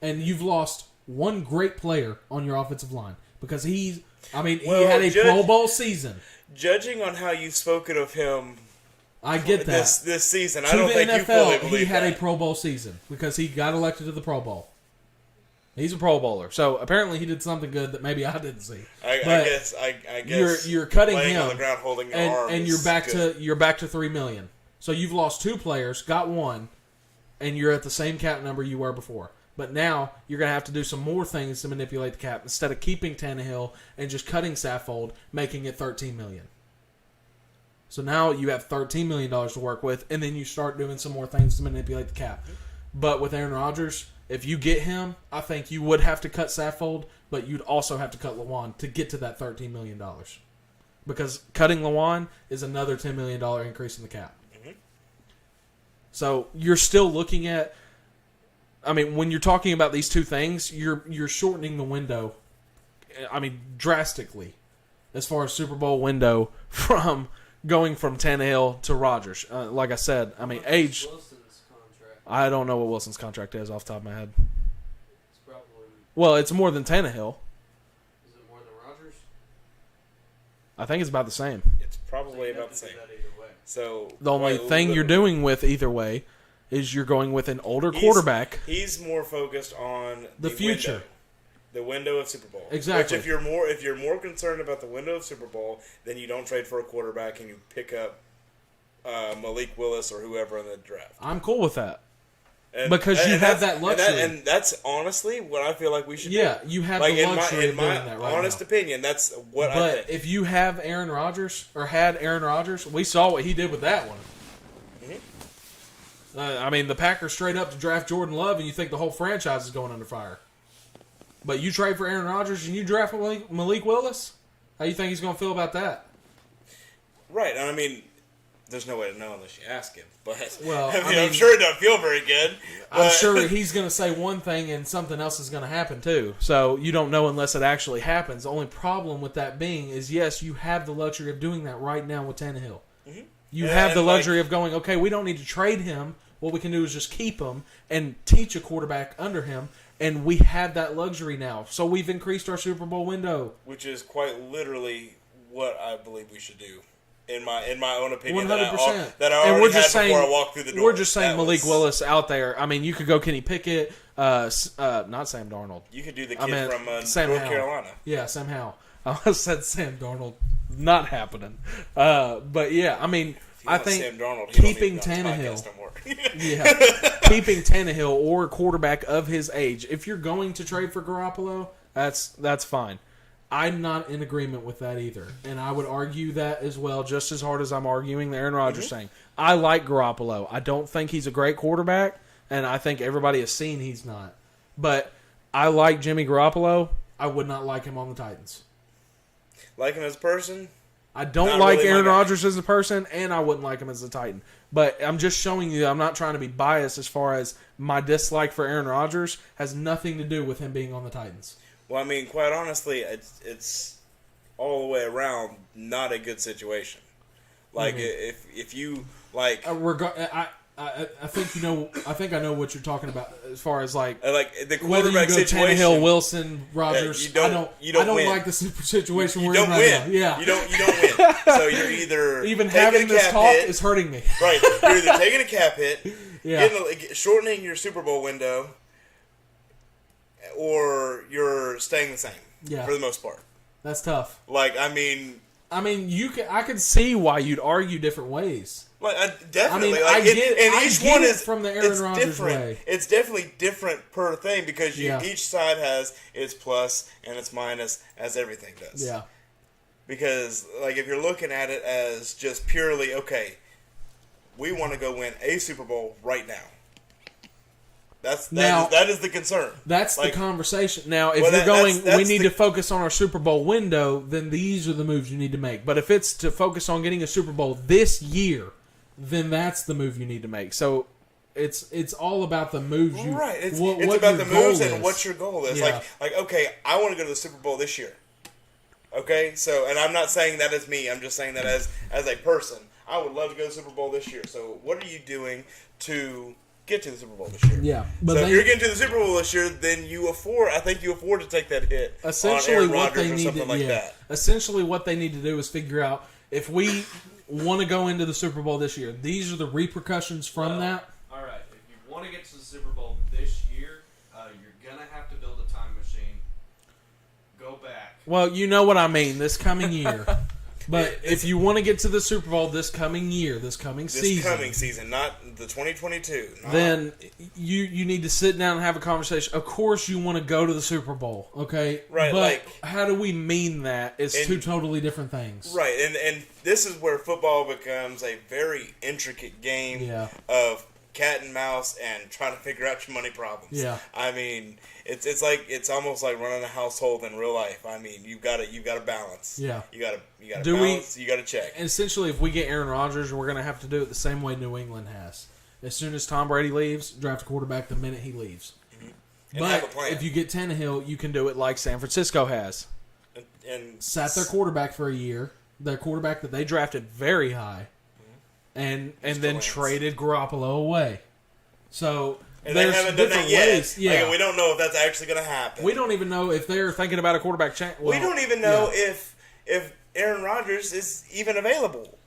and you've lost one great player on your offensive line because he had a Pro Bowl season. Judging on how you've spoken of him, I get that. this season, I To don't the think you fully NFL, believe he had that. a Pro Bowl season because he got elected to the Pro Bowl. He's a Pro Bowler, so apparently he did something good that maybe I didn't see. I but guess you're cutting laying him on the ground holding your arm and is good. You're back to $3 million. So you've lost 2 players, got 1, and you're at the same cap number you were before. But now you're going to have to do some more things to manipulate the cap instead of keeping Tannehill and just cutting Saffold, making it $13 million. So now you have $13 million to work with, and then you start doing some more things to manipulate the cap. But with Aaron Rodgers, if you get him, I think you would have to cut Saffold, but you'd also have to cut Lewan to get to that $13 million. Because cutting Lewan is another $10 million increase in the cap. So you're still looking at, I mean, when you're talking about these two things, you're shortening the window, I mean, drastically, as far as Super Bowl window from going from Tannehill to Rodgers. Like I said, I mean, age. Wilson's contract. I don't know what Wilson's contract is off the top of my head. It's probably. Well, it's more than Tannehill. Is it more than Rodgers? I think it's about the same. It's probably You about have the to do same. that either way. So The only quite thing you're literally, doing with either way is you're going with an older He's- quarterback. He's more focused on The future. window, the window of Super Bowl. Exactly. Which if you're more concerned about the window of Super Bowl, then you don't trade for a quarterback and you pick up Malik Willis or whoever in the draft. I'm cool with that. And, Because you and have that's- that luxury. and that's honestly what I feel like we should do. Yeah, you have Like the in luxury of my doing that right honest now. opinion, that's what I But think. if you have Aaron Rodgers, or had Aaron Rodgers, we saw what he did with that one. I mean, the Packers straight up to draft Jordan Love, and you think the whole franchise is going under fire. But you trade for Aaron Rodgers and you draft Malik Willis? How you think he's going to feel about that? Right, and I mean, there's no way to know unless you ask him. But Well, I I mean, mean- I'm sure it doesn't feel very good. I'm but- sure he's going to say one thing and something else is going to happen too. So you don't know unless it actually happens. The only problem with that being is, yes, you have the luxury of doing that right now with Tannehill. You have the And, like- luxury of going, okay, we don't need to trade him. What we can do is just keep him and teach a quarterback under him. And we have that luxury now. So we've increased our Super Bowl window. which is quite literally what I believe we should do. In my own opinion, 100%. that I And already we're just had before saying- I walked through the door. We're just saying That Malik was- Willis out there. I mean, you could go Kenny Pickett, not Sam Darnold. You could do the I kid meant from Sam North Howell. Carolina. Yeah, somehow. I almost said Sam Darnold. Not happening. But yeah, I mean, If you I want think Sam Darnold, he don't keeping need to be on this Tannehill. podcast no more. Yeah, keeping Tannehill or a quarterback of his age. If you're going to trade for Garoppolo, that's fine. I'm not in agreement with that either, and I would argue that as well, just as hard as I'm arguing the Aaron Rodgers thing. I like Garoppolo. I don't think he's a great quarterback, and I think everybody has seen he's not. But I like Jimmy Garoppolo. I would not like him on the Titans. Like him as a person, I don't Not like really my Aaron guy. Rodgers as a person, and I wouldn't like him as a Titan. But I'm just showing you I'm not trying to be biased as far as my dislike for Aaron Rodgers has nothing to do with him being on the Titans. well, I mean, quite honestly, it's all the way around not a good situation. Like if you like I think you know. I think I know what you're talking about as far as like the whether you quarterback go situation. Tannehill, Wilson, Rodgers. you don't I don't win. like the super situation You we're in don't right win. now. Yeah, you don't win. So you're either even taking having a this cap talk hit, is hurting me. right. You're either taking a cap hit, Yeah. shortening your Super Bowl window, or you're staying the same. Yeah. For the most part. That's tough. Like, I mean, I mean, I could see why you'd argue different ways. Like, definitely. I mean, like, I get- and I each get one it is from the Aaron it's Rodgers different. way. It's definitely different per thing because Yeah. each side has its plus and its minus, as everything does. Yeah. Because, like, if you're looking at it as just purely, okay, we want to go win a Super Bowl right now. That is the concern. That's Like, the conversation. Now, if Well, you're going, that's we need the- to focus on our Super Bowl window, then these are the moves you need to make. But if it's to focus on getting a Super Bowl this year, then that's the move you need to make. So it's all about the moves you Right. It's what about your the moves goal and is. what your goal is. Yeah. Like, okay, I want to go to the Super Bowl this year. Okay, so, and I'm not saying that as me. I'm just saying that as a person. I would love to go to the Super Bowl this year. So, what are you doing to get to the Super Bowl this year? Yeah, but So if they- you're getting to the Super Bowl this year, then I think you afford to take that hit essentially on Aaron what Rodgers they or need something to like that. essentially what they need to do is figure out if we want to go into the Super Bowl this year. These are the repercussions from Well, that. All right, if you want to get to the Super Bowl this year, you're gonna have to build a time machine. Go back. Well, you know what I mean. This coming year. But if you want to get to the Super Bowl this coming year, this coming This season, coming season, not the 2022. then you need to sit down and have a conversation. Of course, you want to go to the Super Bowl, okay? Right, But like- how do we mean that? It's And- two totally different things. Right, and this is where football becomes a very intricate game Yeah. of cat and mouse and trying to figure out your money problems. Yeah. I mean, it's almost like running a household in real life. I mean, you've got to balance. Yeah. You got to Do we- balance. You got to check. Essentially, if we get Aaron Rodgers, we're going to have to do it the same way New England has. As soon as Tom Brady leaves, draft a quarterback the minute he leaves. And have a But plan. if you get Tannehill, you can do it like San Francisco has. and Sat their quarterback for a year, their quarterback that they drafted very high, and then Lance. traded Garoppolo away. So and they there's haven't done different that yet. ways. Yeah, Like, we don't know if that's actually going to happen. we don't even know if they're thinking about a quarterback change. We don't even know if Aaron Rodgers is even available.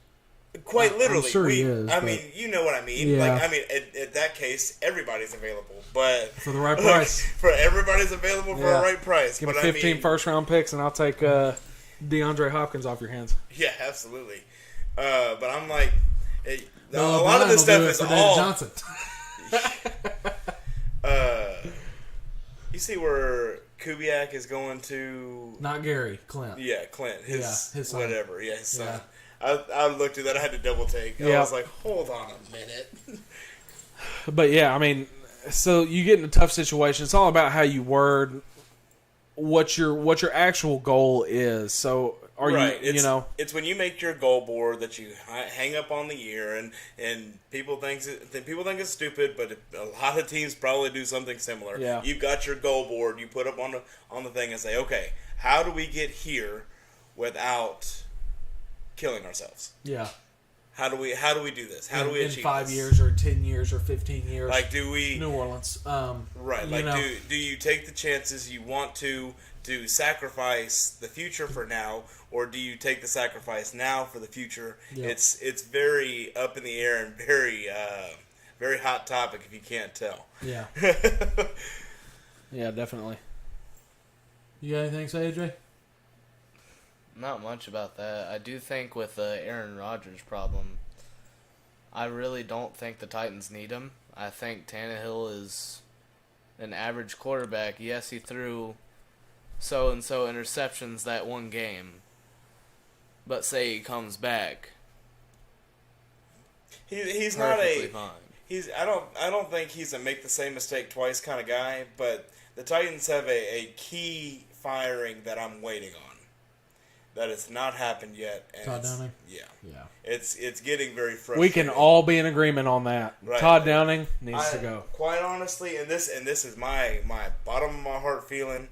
Quite I'm literally. sure he is, I but- mean, you know what I mean. Yeah. Like, I mean, at that case, everybody's available, but For the right like, price. for everybody's available for Yeah. a right price. Give me but 15 I mean, first-round picks, and I'll take DeAndre Hopkins off your hands. yeah, absolutely. But I'm like, a Bill lot of O'Brien this will stuff do it is for David all. Johnson. You see where Kubiak is going to? Not Gary, Clint. Yeah, Clint. His son. whatever. Yeah, his son. Yeah. I looked at that. I had to double take. I Yeah. was like, hold on a minute. But yeah, I mean, so you get in a tough situation. It's all about how you word what your actual goal is. So are Right. you know? It's when you make your goal board that you hang up on the year, and people think it's stupid, but a lot of teams probably do something similar. Yeah. You've got your goal board. You put up on the thing and say, okay, how do we get here without killing ourselves? Yeah. How do we do this? How do we in achieve 5 this? years or 10 years or 15 years? Like, do we New Orleans. right? you Like, know. do you take the chances you want to sacrifice the future for now, or do you take the sacrifice now for the future? Yeah. It's very up in the air and very hot topic if you can't tell. Yeah. Yeah, definitely. You got anything to say, AJ? Not much about that. I do think with the Aaron Rodgers problem, I really don't think the Titans need him. I think Tannehill is an average quarterback. Yes, he threw so-and-so interceptions that one game. But say he comes back, He's not perfectly a fine. I don't think he's a make the same mistake twice kind of guy, but the Titans have a key firing that I'm waiting on. That has not happened yet. And Todd it's- Downing? Yeah. Yeah. It's getting very frustrating. We can all be in agreement on that. Right. Todd Downing needs to go. Quite honestly, and this is my bottom of my heart feeling,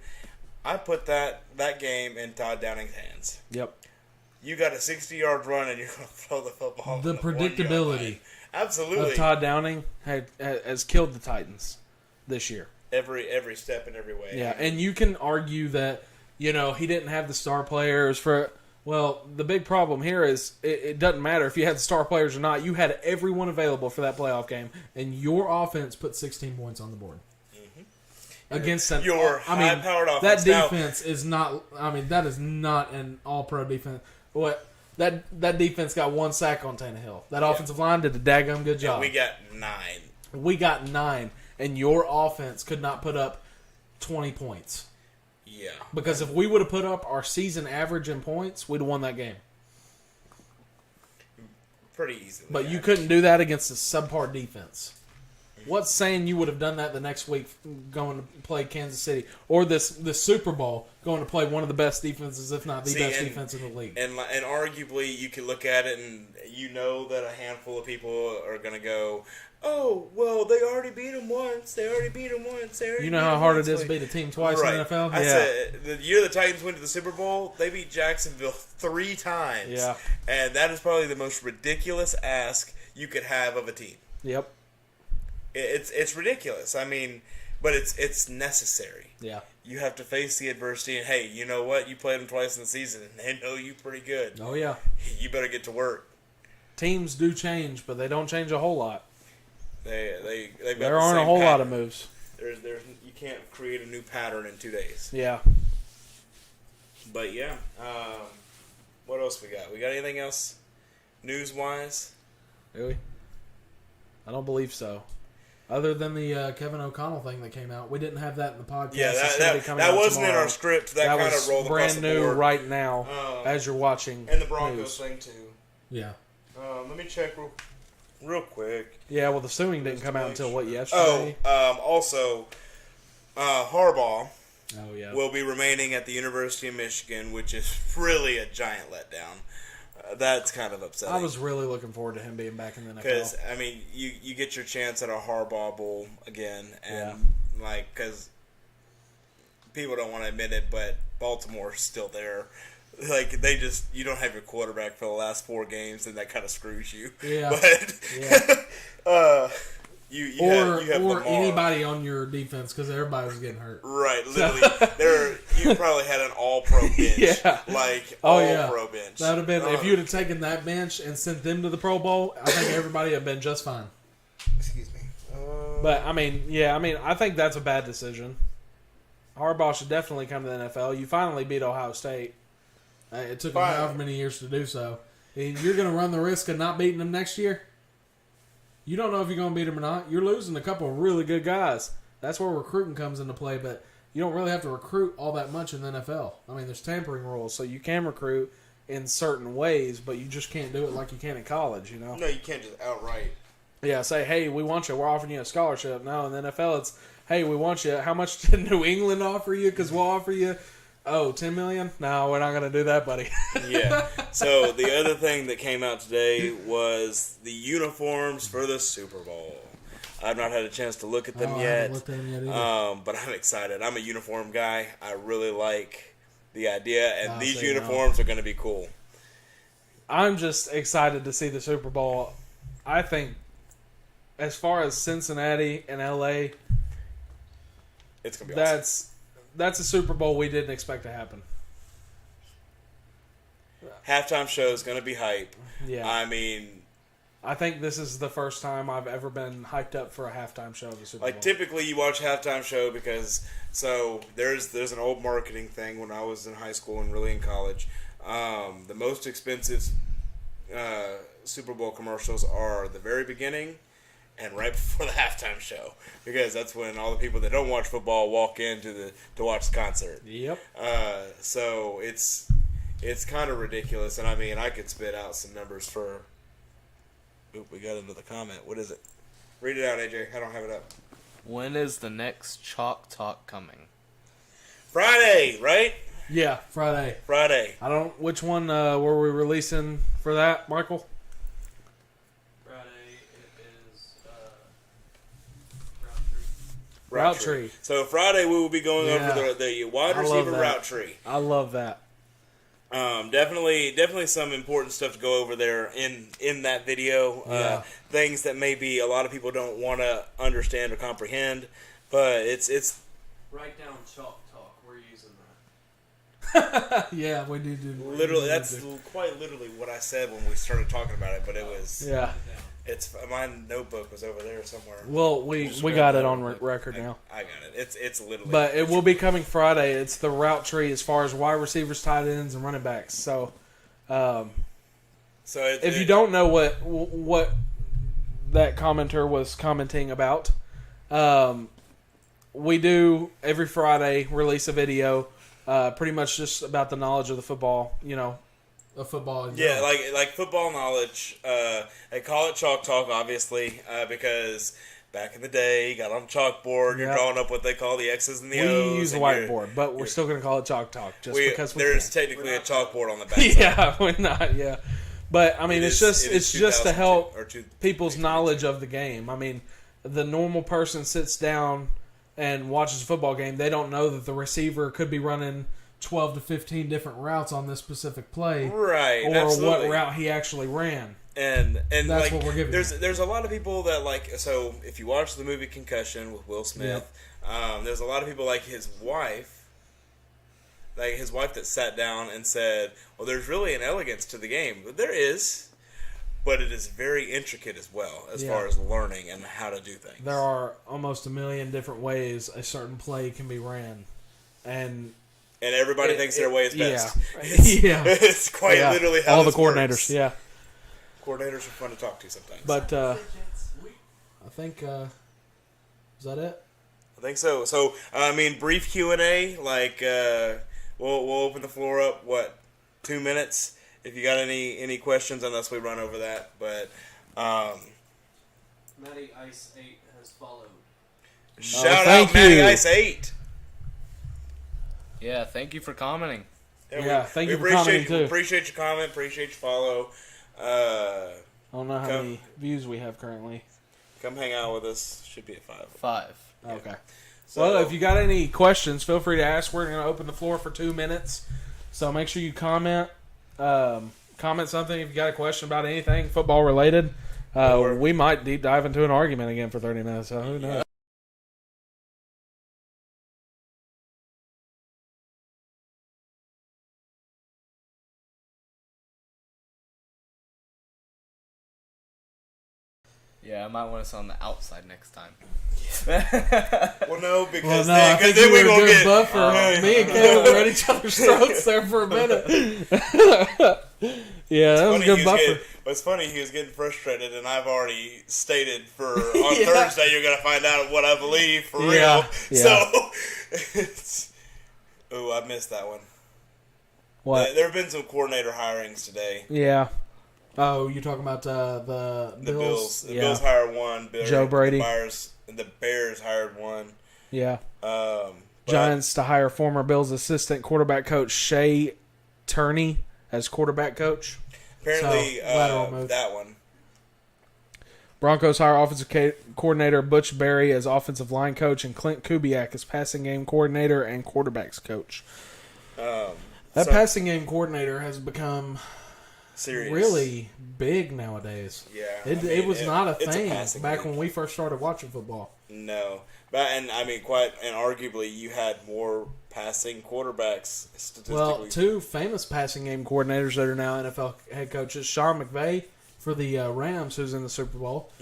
I put that game in Todd Downing's hands. Yep. You got a 60-yard run and you're going to throw the football. The on 1-yard predictability line. Absolutely. of Todd Downing has killed the Titans this year. Every step and every way. Yeah, and you can argue that, he didn't have the star players for. Well, the big problem here is it doesn't matter if you had the star players or not. You had everyone available for that playoff game, and your offense put 16 points on the board. Against an, Your high-powered That offense. Now- defense is not. That is not an all-pro defense. What? That defense got 1 sack on Tannehill. That offensive line did a daggum good job. And we got 9. We got 9, and your offense could not put up 20 points. Yeah. Because if we would have put up our season average in points, we'd have won that game. Pretty easily. But you couldn't do that against a subpar defense. What's saying you would have done that the next week going to play Kansas City? Or this Super Bowl going to play one of the best defenses, if not the best defense in the league? And arguably, you can look at it and you know that a handful of people are going to go, oh, well, they already beat them once. You know how hard it is to beat a team twice in the NFL? I said, the year the Titans went to the Super Bowl, they beat Jacksonville 3 times. Yeah. And that is probably the most ridiculous ask you could have of a team. Yep. It's ridiculous. I mean, but it's necessary. Yeah. You have to face the adversity, and hey, you know what? You played them twice in the season, and they know you pretty good. Oh, yeah. You better get to work. Teams do change, but they don't change a whole lot. They've got There the aren't a same whole lot pattern. of moves. There's you can't create a new pattern in 2 days. Yeah. But yeah, what else we got? We got anything else news wise? Really? I don't believe so. Other than the Kevin O'Connell thing that came out, we didn't have that in the podcast. Yeah, It's gonna be coming that out wasn't in tomorrow. our script. That kind was of rolled across brand the new board. right now as you're watching. And the Broncos news. thing too. Yeah. Let me check real quick. Yeah, well, the suing didn't come out until, what, yesterday? Also, Harbaugh Oh, yeah. will be remaining at the University of Michigan, which is really a giant letdown. That's kind of upsetting. I was really looking forward to him being back in the NFL. Because, I mean, you get your chance at a Harbaugh Bowl again, and, because people don't want to admit it, but Baltimore's still there. Like, you don't have your quarterback for the last 4 games, and that kind of screws you. Yeah. But, you have or Lamar. anybody on your defense, because everybody was getting hurt. Right, literally, you probably had an all-pro bench. Yeah. Like, Oh, yeah. all-pro bench. That would have been, if you'd have taken that bench and sent them to the Pro Bowl, I think everybody would have been just fine. Excuse me. But, I think that's a bad decision. Harbaugh should definitely come to the NFL. You finally beat Ohio State. It took them however many years to do so. And you're going to run the risk of not beating them next year? You don't know if you're going to beat them or not. You're losing a couple of really good guys. That's where recruiting comes into play, but you don't really have to recruit all that much in the NFL. I mean, there's tampering rules, so you can recruit in certain ways, but you just can't do it like you can in college, you know? No, you can't just outright. Yeah, say, hey, we want you. We're offering you a scholarship. No, in the NFL, it's, hey, we want you. How much did New England offer you? Because we'll offer you, $10 million? No, we're not going to do that, buddy. Yeah. So the other thing that came out today was the uniforms for the Super Bowl. I've not had a chance to look at them I yet. haven't looked at them yet either. But I'm excited. I'm a uniform guy. I really like the idea, and these say no. uniforms are going to be cool. I'm just excited to see the Super Bowl. I think, as far as Cincinnati and LA, It's going to be awesome. that's a Super Bowl we didn't expect to happen. Halftime show is going to be hype. Yeah. I mean, I think this is the first time I've ever been hyped up for a halftime show of the Super like Bowl. typically you watch halftime show because there's an old marketing thing when I was in high school and really in college. The most expensive Super Bowl commercials are the very beginning and right before the halftime show, because that's when all the people that don't watch football walk in to watch the concert. Yep. So it's kind of ridiculous, and I mean I could spit out some numbers for. Oop, we got another comment. What is it? Read it out, AJ. I don't have it up. When is the next Chalk Talk coming? Friday, right? Yeah, Friday. Friday. I don't. Which one were we releasing for that, Michael? Friday it is Route Route tree. So Friday we will be going Yeah. over the wide I love receiver that. route tree. I love that. Definitely some important stuff to go over there in that video. Yeah. Things that maybe a lot of people don't want to understand or comprehend, but it's Write down Chalk Talk. We're using that. Yeah, we do. literally that's quite literally what I said when we started talking about it. But it was Yeah. It's my notebook was over there somewhere. Well, we got it on record now. I got it. It's literally. But it will be coming Friday. It's the route tree as far as wide receivers, tight ends, and running backs. So So If you don't know what that commenter was commenting about, we do every Friday release a video, pretty much just about the knowledge of the football. Of football. Yeah, like football knowledge. They call it Chalk Talk, obviously, because back in the day, you got on a chalkboard, you're Yep. drawing up what they call the X's and the we O's. use a and you're- whiteboard, but we're still going to call it Chalk Talk just because there's can. technically a chalkboard on the back. Yeah, we're not. Yeah, but I mean, It it's is- just it is it's just to 2002 help or people's knowledge of the game. I mean, the normal person sits down and watches a football game. They don't know that the receiver could be running 12 to 15 different routes on this specific play, Right, or absolutely. what route he actually ran. And That's like, what we're giving there's a lot of people that like. So if you watch the movie Concussion with Will Smith, there's a lot of people like his wife. Like his wife that sat down and said, "Well, there's really an elegance to the game, but there is, but it is very intricate as well as Yeah. far as learning and how to do things." There are almost a million different ways a certain play can be ran, and everybody thinks their way is best. Yeah. It's quite yeah, literally how all the this coordinators. works. Yeah, Coordinators are fun to talk to sometimes. but I think is that it? I think so. So I mean, brief Q&A. Like we'll open the floor up. 2 minutes? If you got any questions, unless we run over that. But Matty Ice 8 has followed. shout thank out Matty you. Ice 8. Yeah, thank you for commenting. Yeah, thank you for appreciate commenting, too. Appreciate your comment. Appreciate your follow. I don't know how Come- many views we have currently. Come hang out with us. Should be at 5. 5. Okay. So, Well, if you got any questions, feel free to ask. We're going to open the floor for 2 minutes, so make sure you comment. Comment something if you got a question about anything football related. We might deep dive into an argument again for 30 minutes. So who knows? Yeah, I might want us on the outside next time. well, no, because I think then we we were a gonna good get buffer. Me and Caleb were at each other's throats there for a minute. Yeah, that was a good buffer. What's funny, he was getting frustrated, and I've already stated on Thursday you're going to find out what I believe for real. Yeah. So, I missed that one. What? There have been some coordinator hirings today. Yeah. Oh, you're talking about the The Bills. The yeah. Bills hired one. Joe Brady. The Bears hired one. Yeah. But- Giants to hire former Bills assistant quarterback coach Shea Turney as quarterback coach. Apparently, So, lateral move. that one. Broncos hire offensive coordinator Butch Berry as offensive line coach and Clint Kubiak as passing game coordinator and quarterbacks coach. That passing game coordinator has become Serious. really big nowadays. Yeah. It was not a it's thing passing back league. when we first started watching football. No, but arguably, you had more passing quarterbacks statistically. Well, two famous passing game coordinators that are now NFL head coaches: Sean McVay for the Rams, who's in the Super Bowl,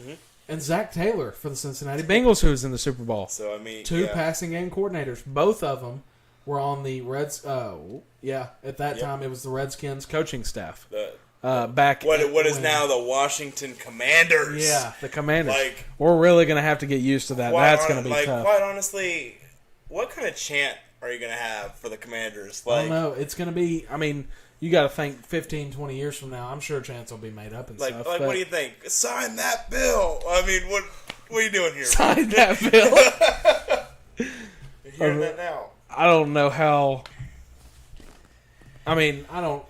and Zach Taylor for the Cincinnati Bengals, who's in the Super Bowl. So I mean, Two yeah. passing game coordinators. Both of them were on the Reds. At that time it was the Redskins coaching staff. Back What is when- now the Washington Commanders? Yeah, the Commanders. Like, We're really going to have to get used to that. That's going to be tough. Quite honestly, what kind of chant are you going to have for the Commanders? I don't know. It's going to be. I mean, you got to think 15, 20 years from now. I'm sure chants will be made up and stuff. Like, but what do you think? Sign that bill. I mean, what are you doing here? sign that bill? You're hearing that now. I don't know how. I mean, I don't.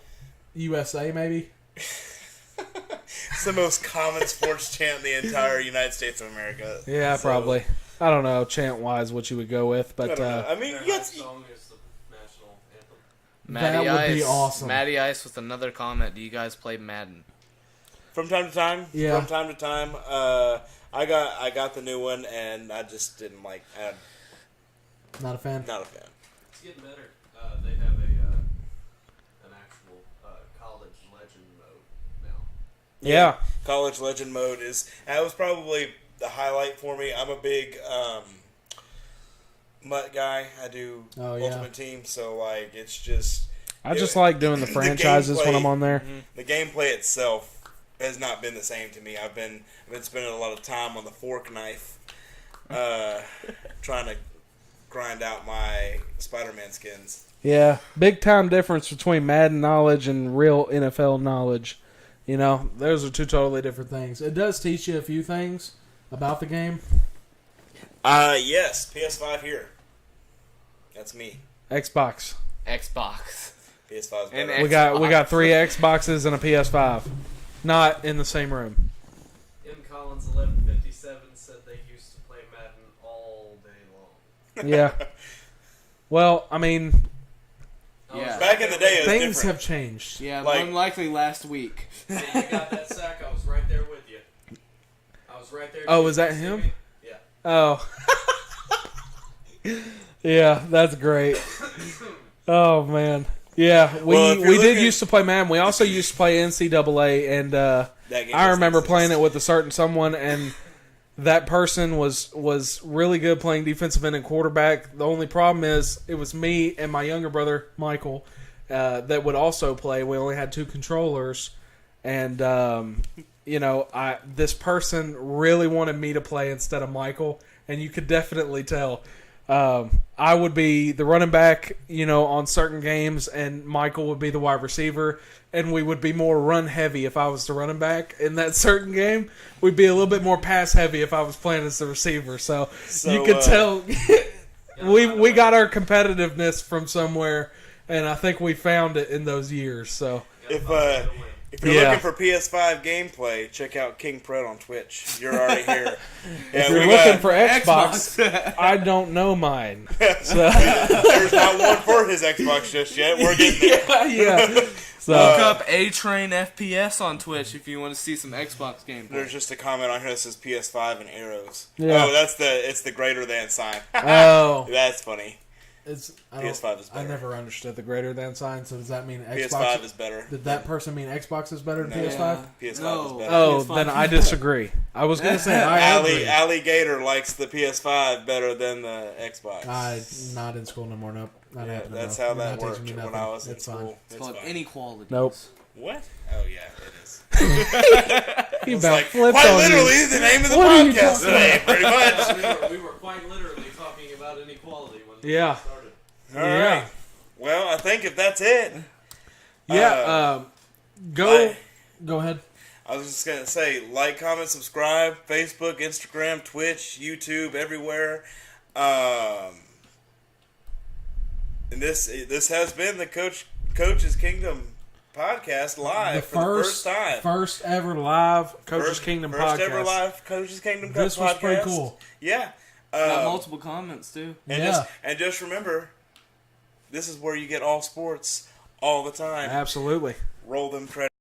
USA maybe. It's the most common sports chant in the entire United States of America. Yeah, So, probably. I don't know chant wise what you would go with, I but don't know. I mean, Their you high got song is the national anthem. Matty That would Ice, be awesome. Matty Ice with another comment. Do you guys play Madden? from time to time. Yeah. From time to time. I got the new one, and I just didn't like. not a fan. Not a fan. It's getting better. They have an actual college legend mode now. Yeah. College Legend mode that was probably the highlight for me. I'm a big MUT guy. I do Oh, yeah. Ultimate Team, so like it's just I just like doing the franchises when I'm on there. The gameplay itself has not been the same to me. I've been spending a lot of time on the fork knife, trying to grind out my Spider-Man skins. Yeah, big time difference between Madden knowledge and real NFL knowledge. You know, those are two totally different things. It does teach you a few things about the game. Yes, PS5 here. That's me. Xbox. Xbox. PS5's And better. We got 3 Xboxes and a PS5, not in the same room. M. Collins 1157 said they used to play Madden all day long. Yeah. Well, I mean, I was Yeah. Back in the day, it was things different. have changed. Yeah, Like- unlikely last week. Hey, you got that sack? I was right there with you. I was right there. Oh, Did was you that see him? me? Yeah. Oh. Yeah, that's great. Oh man. Yeah, Well, if you're we did looking- used to play Madden. We also used to play NCAA, and That game I doesn't remember exist. playing it with a certain someone, and that person was really good playing defensive end and quarterback. The only problem is it was me and my younger brother Michael that would also play. We only had 2 controllers, and you know, this person really wanted me to play instead of Michael, and you could definitely tell. I would be the running back, you know, on certain games, and Michael would be the wide receiver, and we would be more run heavy if I was the running back in that certain game. We'd be a little bit more pass heavy if I was playing as the receiver. So you could tell we got our competitiveness from somewhere, and I think we found it in those years. So If you're Yeah. looking for PS5 gameplay, check out King Pred on Twitch. You're already here. if you're looking for Xbox, I don't know mine. So there's not one for his Xbox just yet. We're getting there. yeah. So Look up A-Train FPS on Twitch if you want to see some Xbox gameplay. There's just a comment on here that says PS5 and arrows. Yeah. Oh, it's the greater than sign. oh, That's funny. it's PS5 is I better. never understood the greater than sign. So does that mean Xbox? PS5 is better. Did that person mean Xbox is better than No. PS5? PS5 is No. better. Oh, PS5 then I is disagree. I was gonna say I agree. Alligator likes the PS5 better than the Xbox. Not in school no more. Nope, not Yeah, happening. that's no. how You're that not teaching worked me when nothing. I was in It's school. fine. It's It's called fine. inequality. Nope. What? Oh yeah, it is. You It's about like flipped quite on you. literally the name of the What are you podcast talking today, pretty much. we were quite literally talking about inequality when Yeah. we started. All Yeah. right. Well, I think if that's it, Yeah. Go. bye. Go ahead. I was just gonna say, like, comment, subscribe, Facebook, Instagram, Twitch, YouTube, everywhere. And this has been the Coach's Kingdom podcast live The for the first time. first ever live Coach's Kingdom first podcast. ever live Coach's Kingdom This was podcast. pretty cool. Yeah. Got multiple comments too. And just remember, this is where you get all sports all the time. Absolutely. Roll them credits.